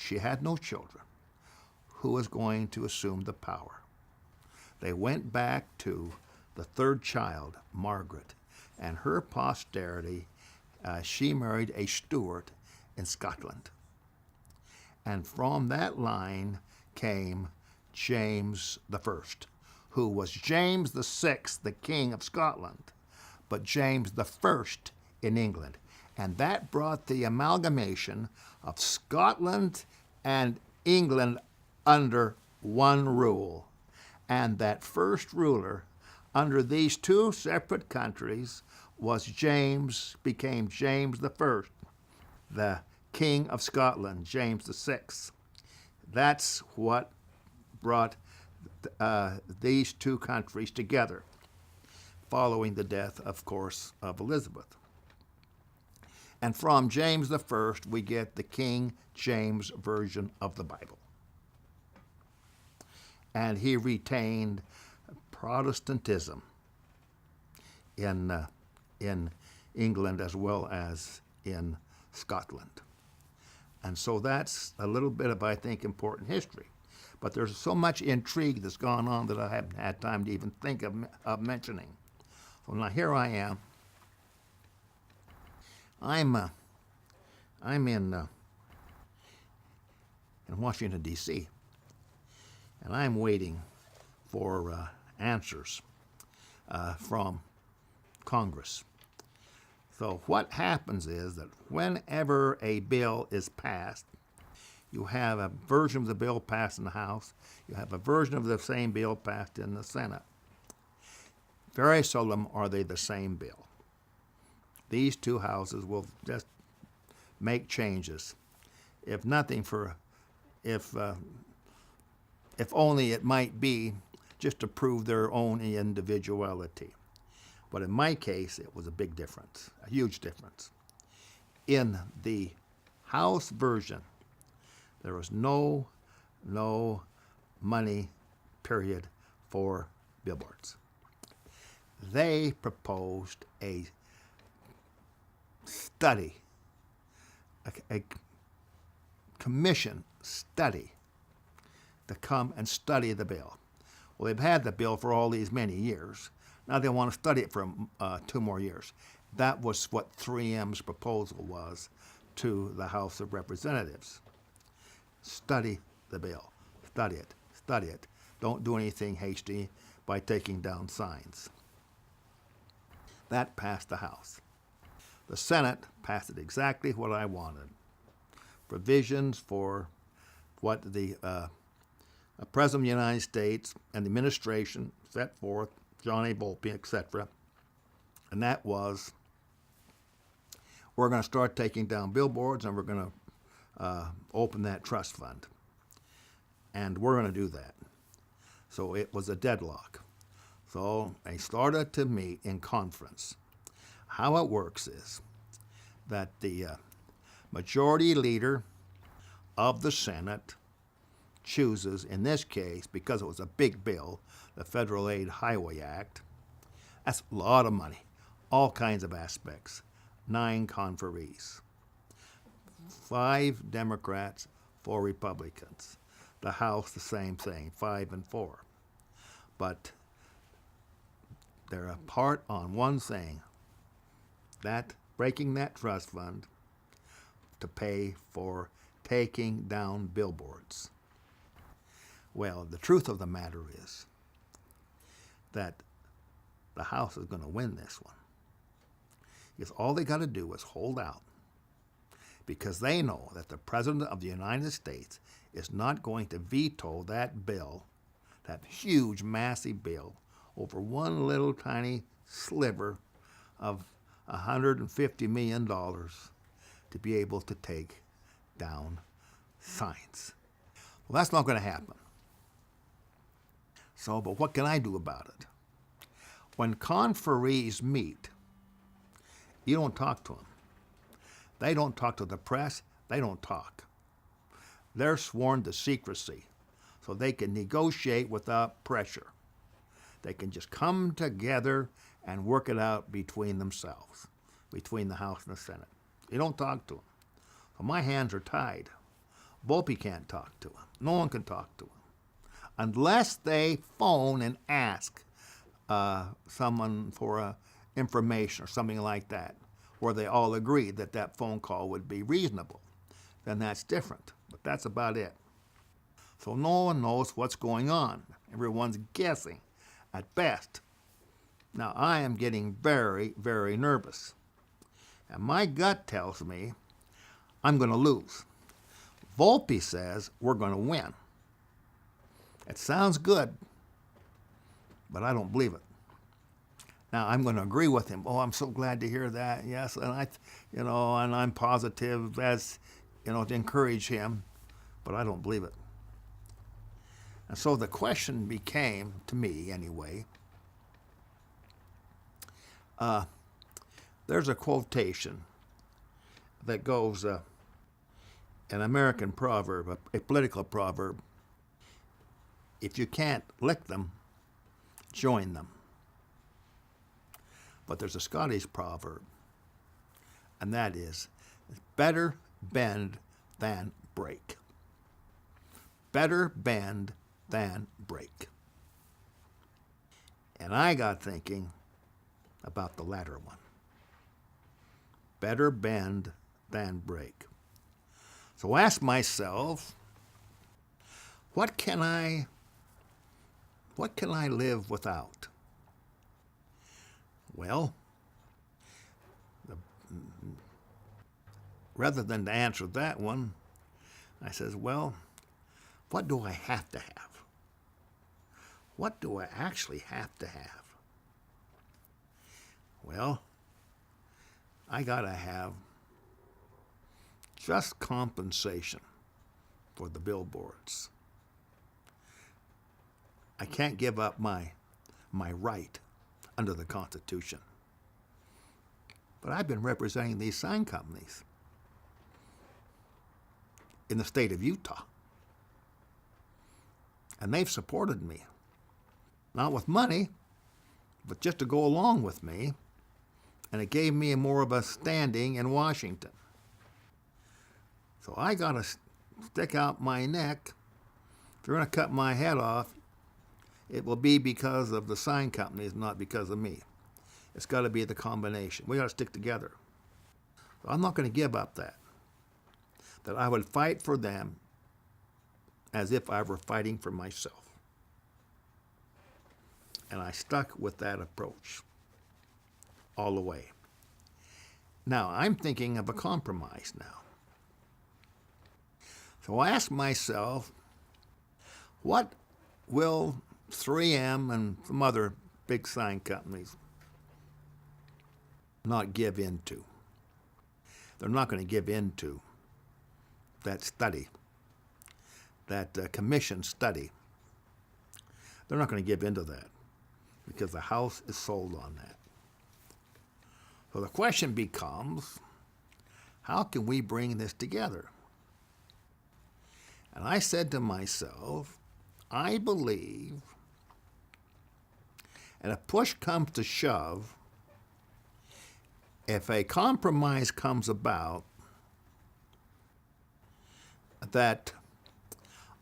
She had no children. Who was going to assume the power? They went back to the third child, Margaret, and her posterity. She married a Stuart in Scotland. And from that line came James I, who was James VI, the King of Scotland, but James I in England. And that brought the amalgamation of Scotland and England under one rule. And that first ruler under these two separate countries became James I, the King of Scotland, James VI. That's what brought these two countries together, following the death, of course, of Elizabeth. And from James I, we get the King James Version of the Bible. And he retained Protestantism in England as well as in Scotland. And so that's a little bit of, I think, important history. But there's so much intrigue that's gone on that I haven't had time to even think of mentioning. So now here I am. I'm in Washington, D.C., and I'm waiting for answers from Congress. So what happens is that whenever a bill is passed, you have a version of the bill passed in the House, you have a version of the same bill passed in the Senate. Very seldom are they the same bill. These two houses will just make changes, if nothing if only it might be just to prove their own individuality. But in my case, it was a big difference, a huge difference. In the House version, there was no money, period, for billboards. They proposed a study, a commission study to come and study the bill. Well, they've had the bill for all these many years. Now they want to study it for 2 more years. That was what 3M's proposal was to the House of Representatives. Study the bill. Study it. Study it. Don't do anything hasty by taking down signs. That passed the House. The Senate passed it exactly what I wanted. Provisions for what the President of the United States and the administration set forth, John A. Volpe, etc. And that was, we're going to start taking down billboards and we're going to open that trust fund. And we're going to do that. So it was a deadlock. So they started to meet in conference. How it works is that the majority leader of the Senate chooses, in this case, because it was a big bill, the Federal Aid Highway Act. That's a lot of money, all kinds of aspects. 9 conferees, 5 Democrats, 4 Republicans. The House, the same thing, 5 and 4. But they're apart on one thing, that breaking that trust fund to pay for taking down billboards. Well, the truth of the matter is that the House is going to win this one. Because all they got to do is hold out. Because they know that the President of the United States is not going to veto that bill, that huge, massive bill, over one little tiny sliver of $150 million to be able to take down signs. Well, that's not going to happen. So, but what can I do about it? When conferees meet, you don't talk to them. They don't talk to the press. They don't talk. They're sworn to secrecy, so they can negotiate without pressure. They can just come together and work it out between themselves, between the House and the Senate. You don't talk to them. So my hands are tied. Volpe can't talk to him. No one can talk to him unless they phone and ask someone for information or something like that, where they all agree that that phone call would be reasonable. Then that's different. But that's about it. So no one knows what's going on. Everyone's guessing at best. Now I am getting very, very nervous. And my gut tells me I'm going to lose. Volpe says we're going to win. It sounds good, but I don't believe it. Now I'm going to agree with him. Oh, I'm so glad to hear that. Yes, and and I'm positive as, to encourage him, but I don't believe it. And so the question became, to me anyway, there's a quotation that goes, an American proverb, a political proverb: if you can't lick them, join them. But there's a Scottish proverb, and that is, better bend than break. Better bend than break. And I got thinking about the latter one. Better bend than break. So I ask myself, what can I live without? Well, rather than to answer that one, I says, well, what do I have to have? What do I actually have to have? Well, I gotta have just compensation for the billboards. I can't give up my right under the Constitution. But I've been representing these sign companies in the state of Utah. And they've supported me. Not with money, but just to go along with me. And it gave me more of a standing in Washington. So I got to stick out my neck. If you're going to cut my head off, it will be because of the sign companies, not because of me. It's got to be the combination. We got to stick together. So I'm not going to give up that I would fight for them as if I were fighting for myself. And I stuck with that approach all the way. Now, I'm thinking of a compromise now. So I ask myself, what will 3M and some other big sign companies not give in to? They're not going to give in to that study, that commission study. They're not going to give in to that because the house is sold on that. So the question becomes, how can we bring this together? And I said to myself, I believe, and if push comes to shove, if a compromise comes about, that,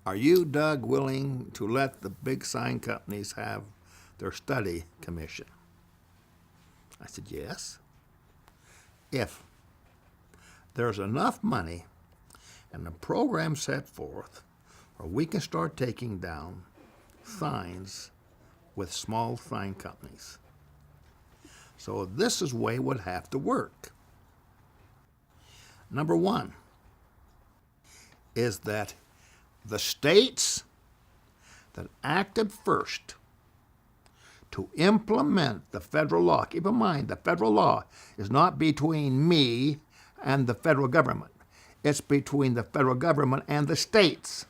are you, Doug, willing to let the big sign companies have their study commission? I said, yes. If there's enough money and a program set forth where we can start taking down signs with small sign companies. So this is the way it would have to work. Number one is that the states that acted first to implement the federal law, keep in mind, the federal law is not between me and the federal government. It's between the federal government and the states.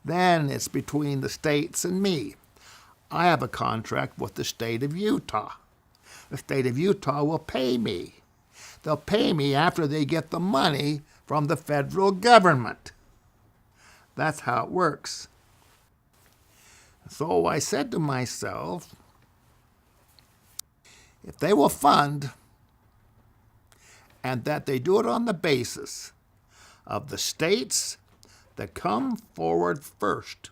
Then it's between the states and me. I have a contract with the state of Utah. The state of Utah will pay me. They'll pay me after they get the money from the federal government. That's how it works. So I said to myself, if they will fund, and that they do it on the basis of the states to come forward first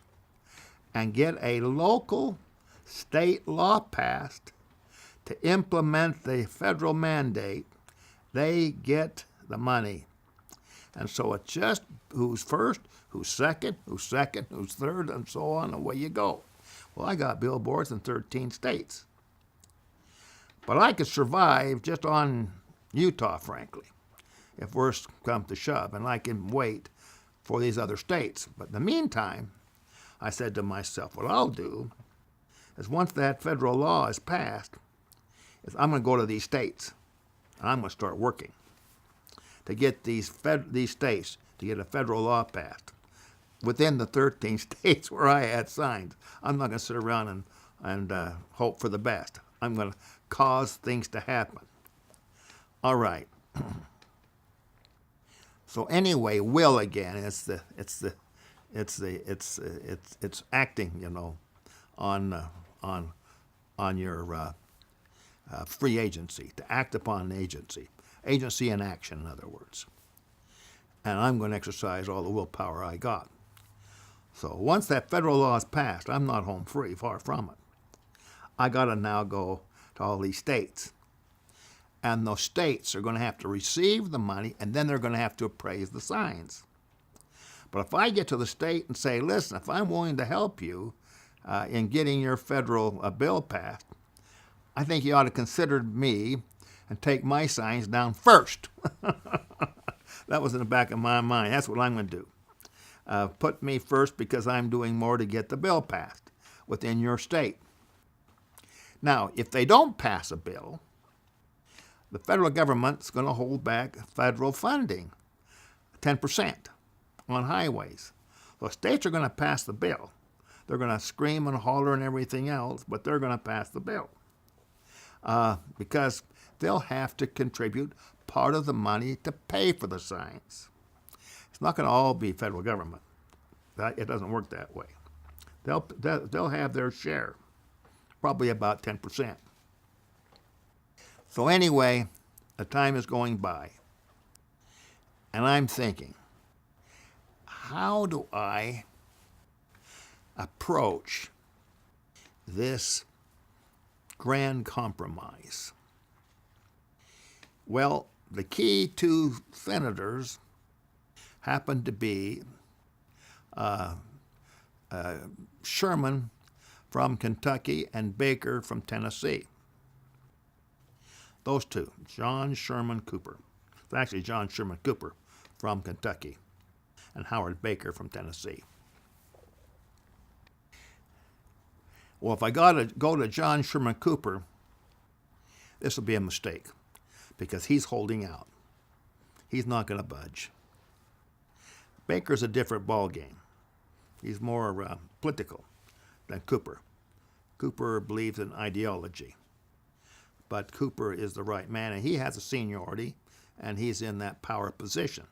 and get a local state law passed to implement the federal mandate, they get the money. And so it's just who's first, who's second, who's third, and so on, away you go. Well, I got billboards in 13 states. But I could survive just on Utah, frankly, if worse comes to shove, and I can wait for these other states. But in the meantime, I said to myself, what I'll do is once that federal law is passed, is I'm going to go to these states, and I'm going to start working to get these states to get a federal law passed within the 13 states where I had signed. I'm not going to sit around and hope for the best. I'm going to cause things to happen. All right. So anyway, will again. It's acting, you know, on your free agency, to act upon an agency in action, in other words. And I'm going to exercise all the willpower I got. So once that federal law is passed, I'm not home free, far from it. I got to now go to all these states. And those states are going to have to receive the money, and then they're going to have to appraise the signs. But if I get to the state and say, listen, if I'm willing to help you in getting your federal bill passed, I think you ought to consider me and take my signs down first. That was in the back of my mind. That's what I'm going to do. Put me first because I'm doing more to get the bill passed within your state. Now, if they don't pass a bill, the federal government's going to hold back federal funding, 10% on highways. So states are going to pass the bill. They're going to scream and holler and everything else, but they're going to pass the bill because they'll have to contribute part of the money to pay for the signs. It's not going to all be federal government. It doesn't work that way. They'll have their share, probably about 10%. So anyway, the time is going by, and I'm thinking, how do I approach this grand compromise? Well, the key two senators happened to be Sherman from Kentucky and Baker from Tennessee. Those two, John Sherman Cooper. It's actually John Sherman Cooper from Kentucky and Howard Baker from Tennessee. Well, if I got to go to John Sherman Cooper, this will be a mistake because he's holding out. He's not going to budge. Baker's a different ballgame. He's more political than Cooper. Cooper believes in ideology. But Cooper is the right man, and he has a seniority, and he's in that power position.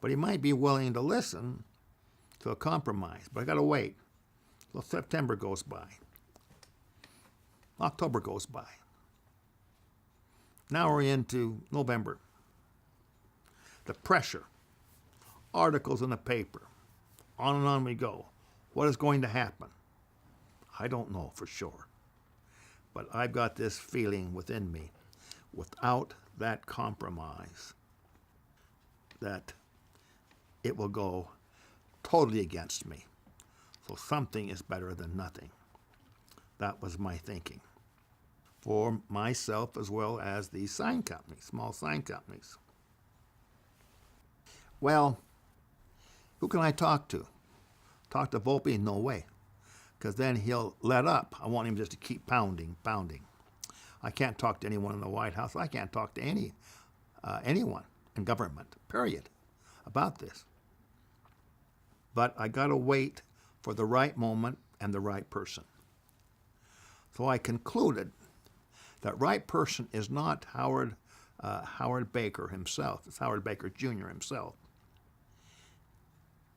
But he might be willing to listen to a compromise. But I got to wait. Well, September goes by. October goes by. Now we're into November. The pressure. Articles in the paper. On and on we go. What is going to happen? I don't know for sure. But I've got this feeling within me, without that compromise, that it will go totally against me. So something is better than nothing. That was my thinking. For myself as well as these sign companies, small sign companies. Well, who can I talk to? Talk to Volpe? No way. Because then he'll let up. I want him just to keep pounding. I can't talk to anyone in the White House. I can't talk to anyone in government, period, about this. But I got to wait for the right moment and the right person. So I concluded that right person is not Howard Baker himself. It's Howard Baker Jr. himself.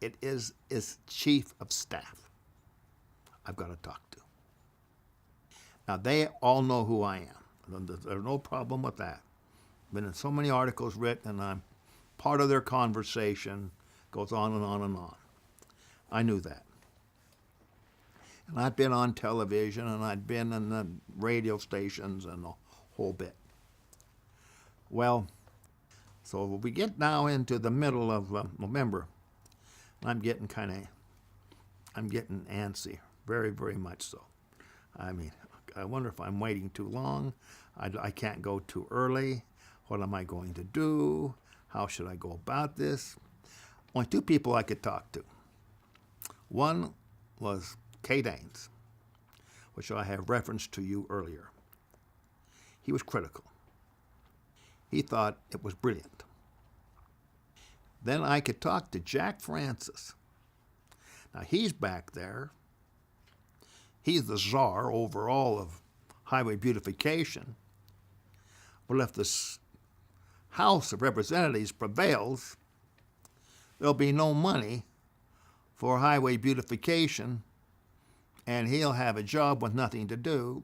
It is his chief of staff I've got to talk to. Now, they all know who I am. There's no problem with that. Been in so many articles written, and I'm part of their conversation Goes on and on and on. I knew that. And I'd been on television, and I'd been in the radio stations and the whole bit. Well, so we get now into the middle of November, and I'm getting antsy, very, very much so. I mean, I wonder if I'm waiting too long. I can't go too early. What am I going to do? How should I go about this? Only two people I could talk to. One was Kate Ains, which I have referenced to you earlier. He was critical. He thought it was brilliant. Then I could talk to Jack Francis. Now, he's back there. He's the czar over all of highway beautification. But if the House of Representatives prevails, there'll be no money for highway beautification, and he'll have a job with nothing to do.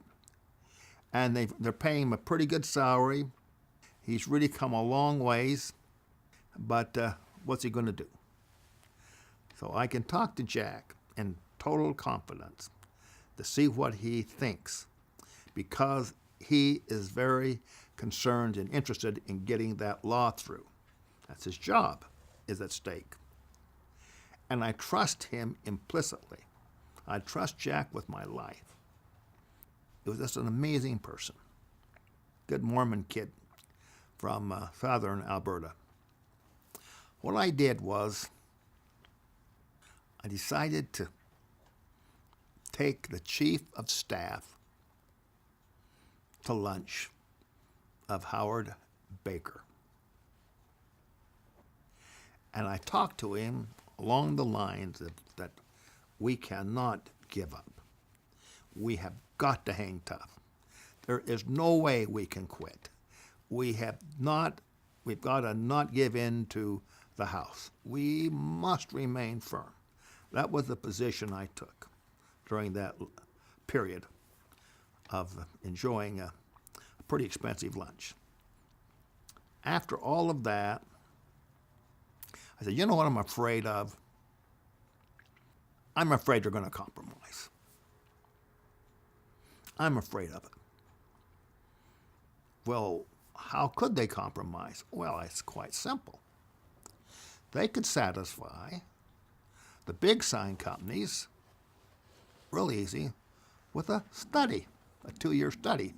And they're paying him a pretty good salary. He's really come a long ways, but what's he going to do? So I can talk to Jack in total confidence to see what he thinks, because he is very concerned and interested in getting that law through. That's his job, is at stake. And I trust him implicitly. I trust Jack with my life. He was just an amazing person. Good Mormon kid from southern Alberta. What I did was I decided to take the chief of staff to lunch of Howard Baker. And I talked to him along the lines that we cannot give up. We have got to hang tough. There is no way we can quit. We've got to not give in to the House. We must remain firm. That was the position I took during that period of enjoying a pretty expensive lunch. After all of that, I said, you know what I'm afraid of? I'm afraid they're going to compromise. I'm afraid of it. Well, how could they compromise? Well, it's quite simple. They could satisfy the big sign companies, real easy, with a study, a 2-year study.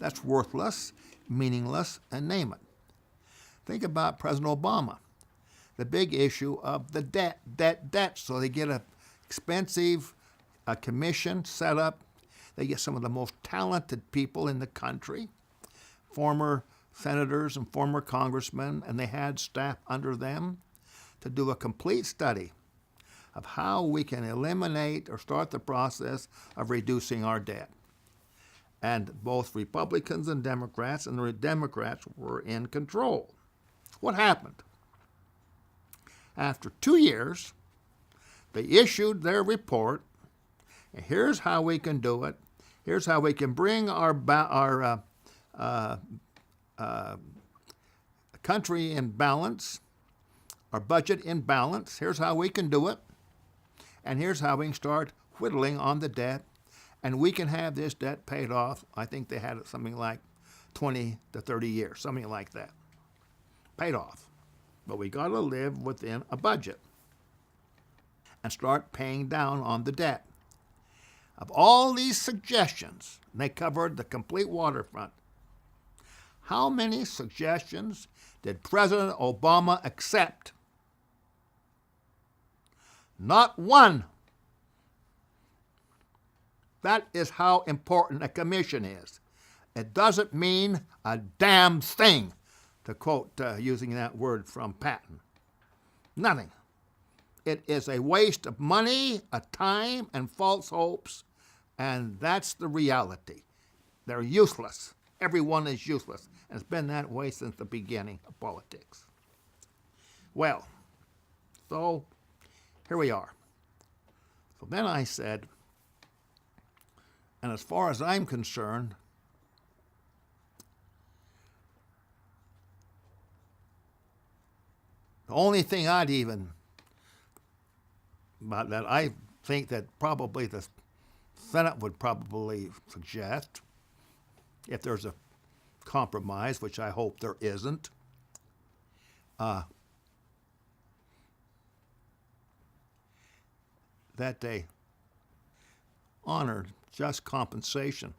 That's worthless, meaningless, and name it. Think about President Obama. The big issue of the debt. So they get an expensive commission set up. They get some of the most talented people in the country, former senators and former congressmen, and they had staff under them to do a complete study of how we can eliminate or start the process of reducing our debt. And both Republicans and Democrats, and the Democrats were in control. What happened? After 2 years, they issued their report. And here's how we can do it. Here's how we can bring our country in balance, our budget in balance. Here's how we can do it. And here's how we can start whittling on the debt. And we can have this debt paid off. I think they had it something like 20 to 30 years, something like that. Paid off. But we got to live within a budget and start paying down on the debt. Of all these suggestions, and they covered the complete waterfront, how many suggestions did President Obama accept? Not one. That is how important a commission is. It doesn't mean a damn thing, to quote using that word from Patton. Nothing. It is a waste of money, of time, and false hopes, and that's the reality. They're useless. Everyone is useless, and it's been that way since the beginning of politics. Well, so here we are. So then I said, and as far as I'm concerned, the only thing I'd even but that I think that probably the Senate would probably suggest, if there's a compromise, which I hope there isn't, that they honor just compensation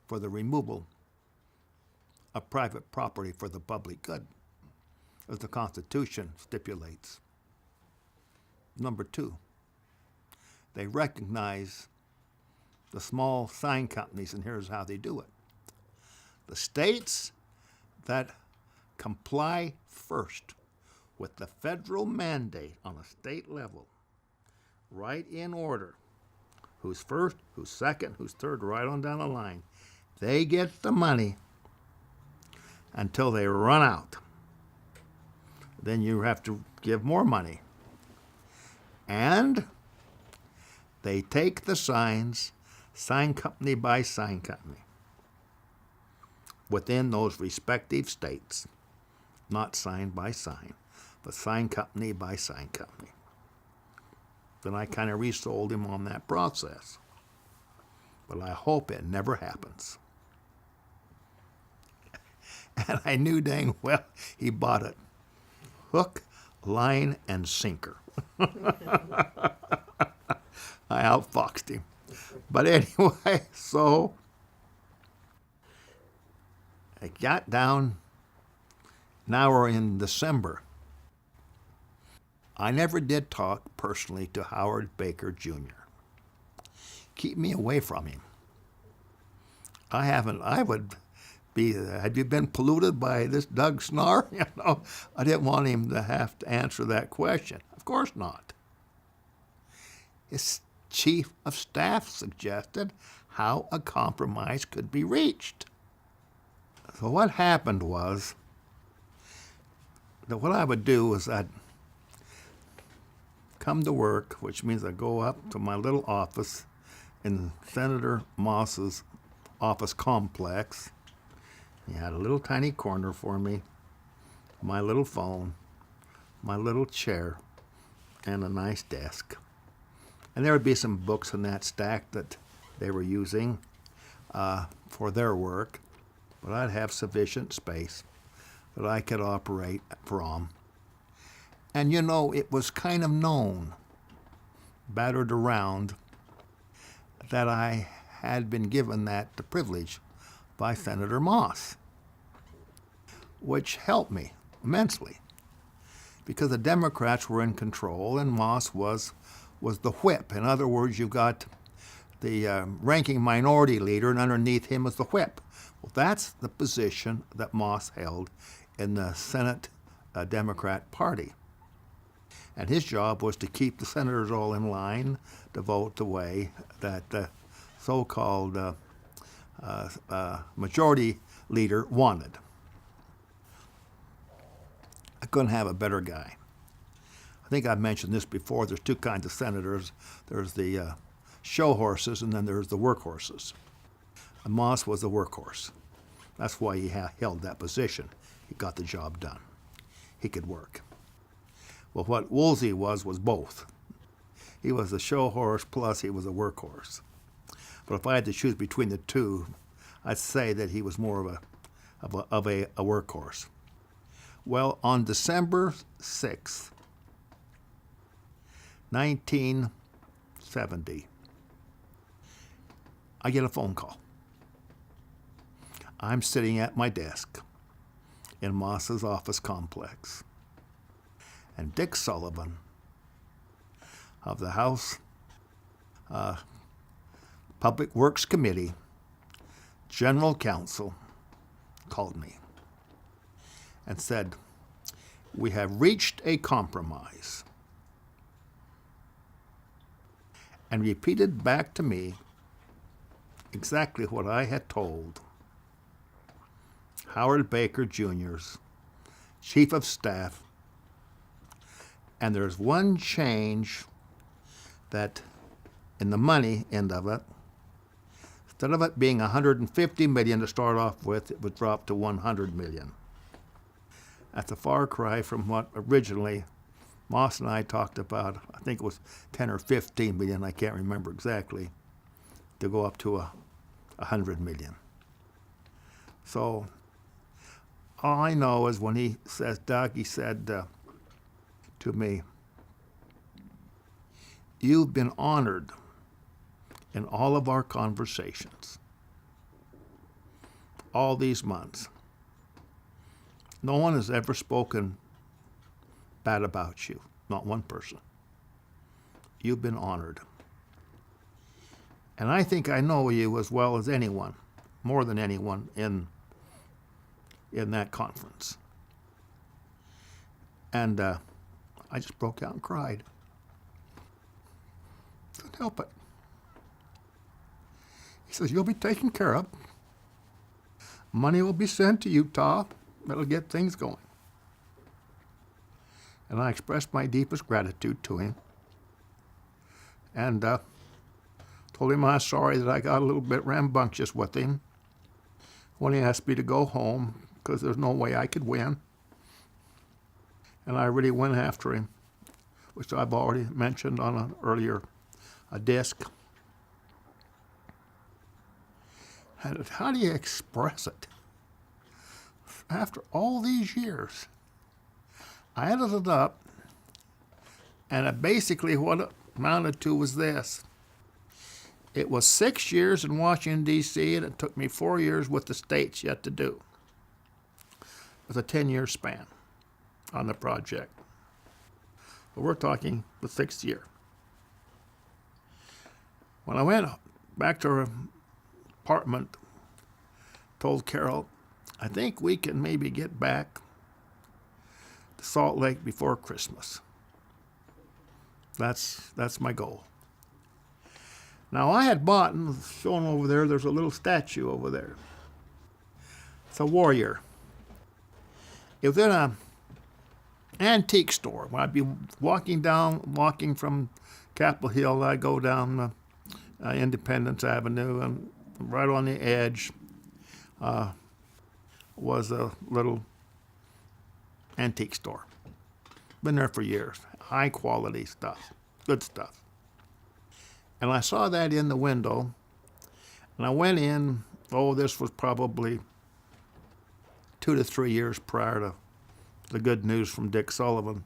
for the removal of private property for the public good, as the Constitution stipulates. Number two, they recognize the small sign companies, and here's how they do it. The states that comply first with the federal mandate on a state level, right in order, who's first, who's second, who's third, right on down the line, they get the money until they run out. Then you have to give more money. And they take the signs, sign company by sign company, within those respective states, not sign by sign, but sign company by sign company. Then I kind of resold him on that process. But I hope it never happens. And I knew dang well he bought it hook, line, and sinker. I outfoxed him. But anyway, so I got down. Now we're in December. I never did talk personally to Howard Baker Jr. Keep me away from him. I would be, had you been polluted by this Doug Snarr? I didn't want him to have to answer that question. Of course not. His chief of staff suggested how a compromise could be reached. So what happened was that what I would do is I'd come to work, which means I'd go up to my little office in Senator Moss's office complex. He had a little tiny corner for me, my little phone, my little chair, and a nice desk. And there would be some books in that stack that they were using for their work, but I'd have sufficient space that I could operate from. And it was kind of known, battered around, that I had been given the privilege by Senator Moss, which helped me immensely because the Democrats were in control and Moss was the whip. In other words, you've got the ranking minority leader, and underneath him is the whip. Well, that's the position that Moss held in the Senate Democrat Party. And his job was to keep the senators all in line to vote the way that the so-called majority leader wanted. I couldn't have a better guy. I think I've mentioned this before. There's two kinds of senators. There's the show horses, and then there's the workhorses. And Moss was the workhorse. That's why he held that position. He got the job done. He could work. Well, what Woolsey was both. He was a show horse plus he was a workhorse. But if I had to choose between the two, I'd say that he was more of a workhorse. Well, on December 6th, 1970, I get a phone call. I'm sitting at my desk in Moss's office complex. And Dick Sullivan of the House Public Works Committee, General Counsel, called me and said, "We have reached a compromise," and repeated back to me exactly what I had told Howard Baker Jr.'s Chief of Staff. And there's one change that in the money end of it, instead of it being $150 million to start off with, it would drop to $100 million. That's a far cry from what originally Moss and I talked about, I think it was 10 or 15 million, I can't remember exactly, to go up to 100 million. So all I know is when he says, Doug, he said to me, you've been honored in all of our conversations, all these months. No one has ever spoken bad about you, not one person. You've been honored. And I think I know you as well as anyone, more than anyone in that conference. And I just broke out and cried. Couldn't help it. He says, you'll be taken care of. Money will be sent to Utah. That'll get things going. And I expressed my deepest gratitude to him. And told him I was sorry that I got a little bit rambunctious with him when he asked me to go home because there's no way I could win. And I really went after him, which I've already mentioned on an earlier disc. And how do you express it? After all these years, I added it up, and basically what it amounted to was this. It was 6 years in Washington, D.C., and it took me 4 years with the states yet to do. It was a 10-year span on the project. But we're talking the 6th year. When I went back to her apartment, told Carol, I think we can maybe get back to Salt Lake before Christmas. That's my goal. Now I had bought, and shown over there, there's a little statue over there. It's a warrior. It was in an antique store. When I'd be walking from Capitol Hill, I'd go down Independence Avenue, and right on the edge was a little antique store. Been there for years. High quality stuff. Good stuff. And I saw that in the window, and I went in, this was probably 2 to 3 years prior to the good news from Dick Sullivan.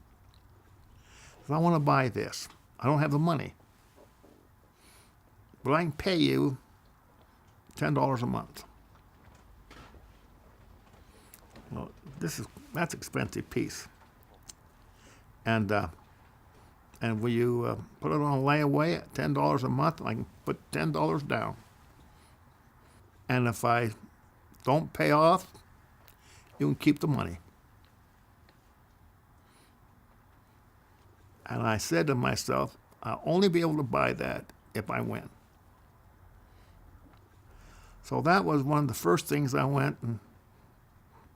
I want to buy this. I don't have the money, but I can pay you $10 a month. Well, that's expensive piece. And will you put it on layaway at $10 a month? I can put $10 down. And if I don't pay off, you can keep the money. And I said to myself, I'll only be able to buy that if I win. So that was one of the first things I went and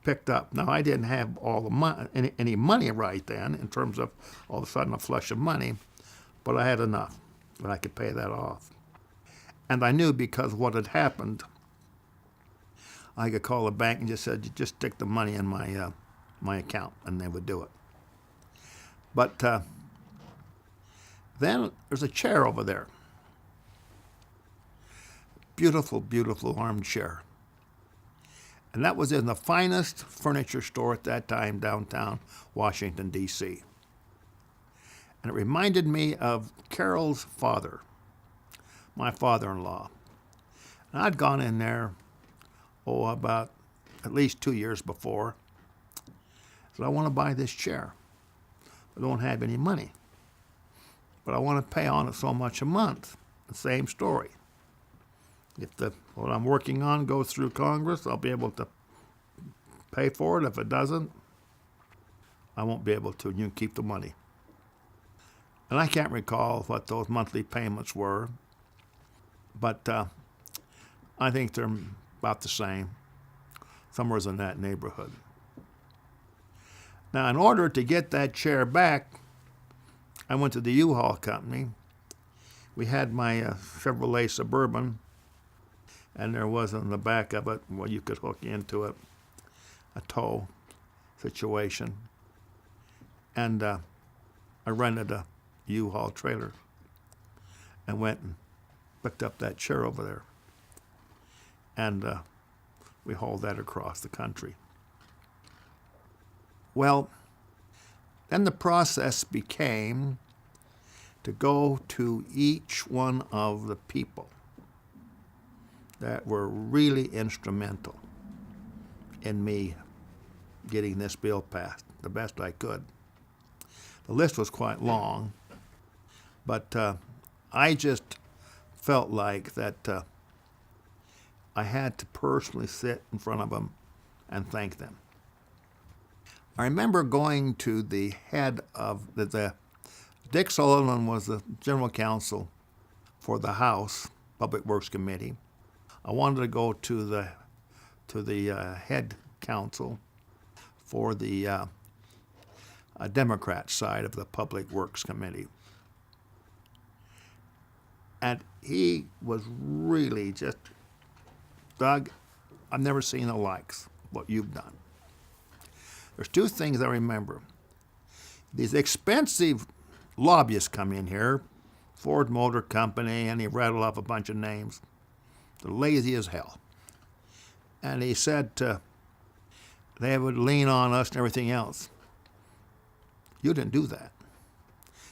picked up. Now, I didn't have all the any money right then in terms of all of a sudden a flush of money, but I had enough that I could pay that off. And I knew because what had happened, I could call the bank and just said, just stick the money in my account, and they would do it. But then there's a chair over there. Beautiful, beautiful armchair. And that was in the finest furniture store at that time downtown Washington, D.C. And it reminded me of Carol's father, my father-in-law. And I'd gone in there, about at least 2 years before. So I want to buy this chair. I don't have any money, but I want to pay on it so much a month. The same story. If what I'm working on goes through Congress, I'll be able to pay for it. If it doesn't, I won't be able to. You can keep the money. And I can't recall what those monthly payments were, but I think they're about the same, somewhere in that neighborhood. Now, in order to get that chair back, I went to the U-Haul company. We had my Chevrolet Suburban, and there was on the back of it, well, you could hook into it, a tow situation. And I rented a U-Haul trailer and went and picked up that chair over there. And we hauled that across the country. Well, then the process became to go to each one of the people that were really instrumental in me getting this bill passed the best I could. The list was quite long, but I just felt like that I had to personally sit in front of them and thank them. I remember going to the head of Dick Sullivan was the general counsel for the House Public Works Committee. I wanted to go to the head counsel for the Democrat side of the Public Works Committee. And he was really just, Doug, I've never seen the likes, what you've done. There's two things I remember. These expensive lobbyists come in here, Ford Motor Company, and he rattled off a bunch of names. They're lazy as hell. And he said they would lean on us and everything else. You didn't do that.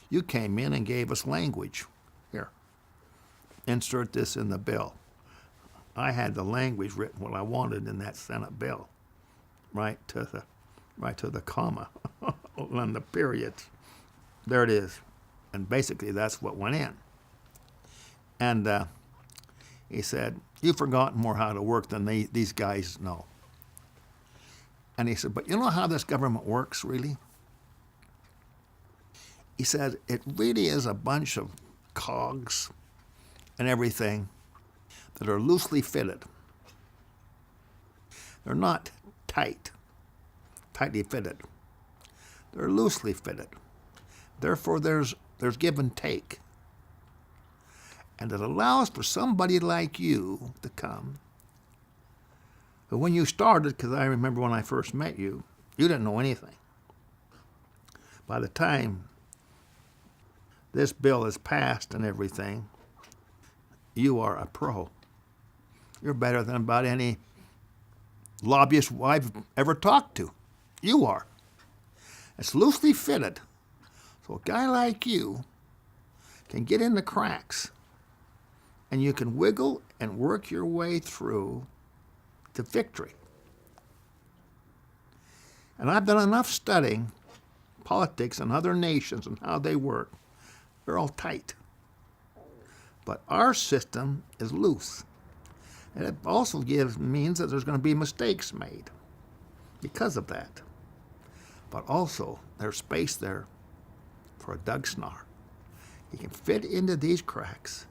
You came in and gave us language. Here, insert this in the bill. I had the language written what I wanted in that Senate bill, right to the comma and the periods. There it is. And basically that's what went in. And he said, you've forgotten more how to work than these guys know. And he said, but you know how this government works, really? He said, it really is a bunch of cogs and everything that are loosely fitted. They're not tightly fitted. They're loosely fitted. Therefore, there's give and take. And it allows for somebody like you to come. But when you started, because I remember when I first met you, you didn't know anything. By the time this bill is passed and everything, you are a pro. You're better than about any lobbyist I've ever talked to. You are. It's loosely fitted. So a guy like you can get in the cracks and you can wiggle and work your way through to victory. And I've done enough studying politics in other nations and how they work. They're all tight. But our system is loose. And it also means that there's going to be mistakes made because of that. But also, there's space there for a Doug Snarr. He can fit into these cracks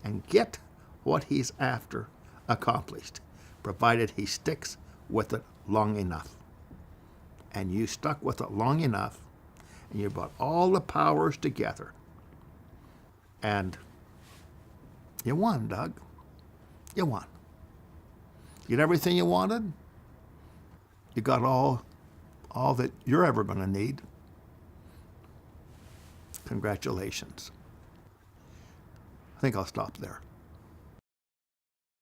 and get what he's after accomplished, provided he sticks with it long enough. And you stuck with it long enough, and you brought all the powers together. And you won, Doug. You won. You get everything you wanted. You got all that you're ever going to need. Congratulations. I think I'll stop there.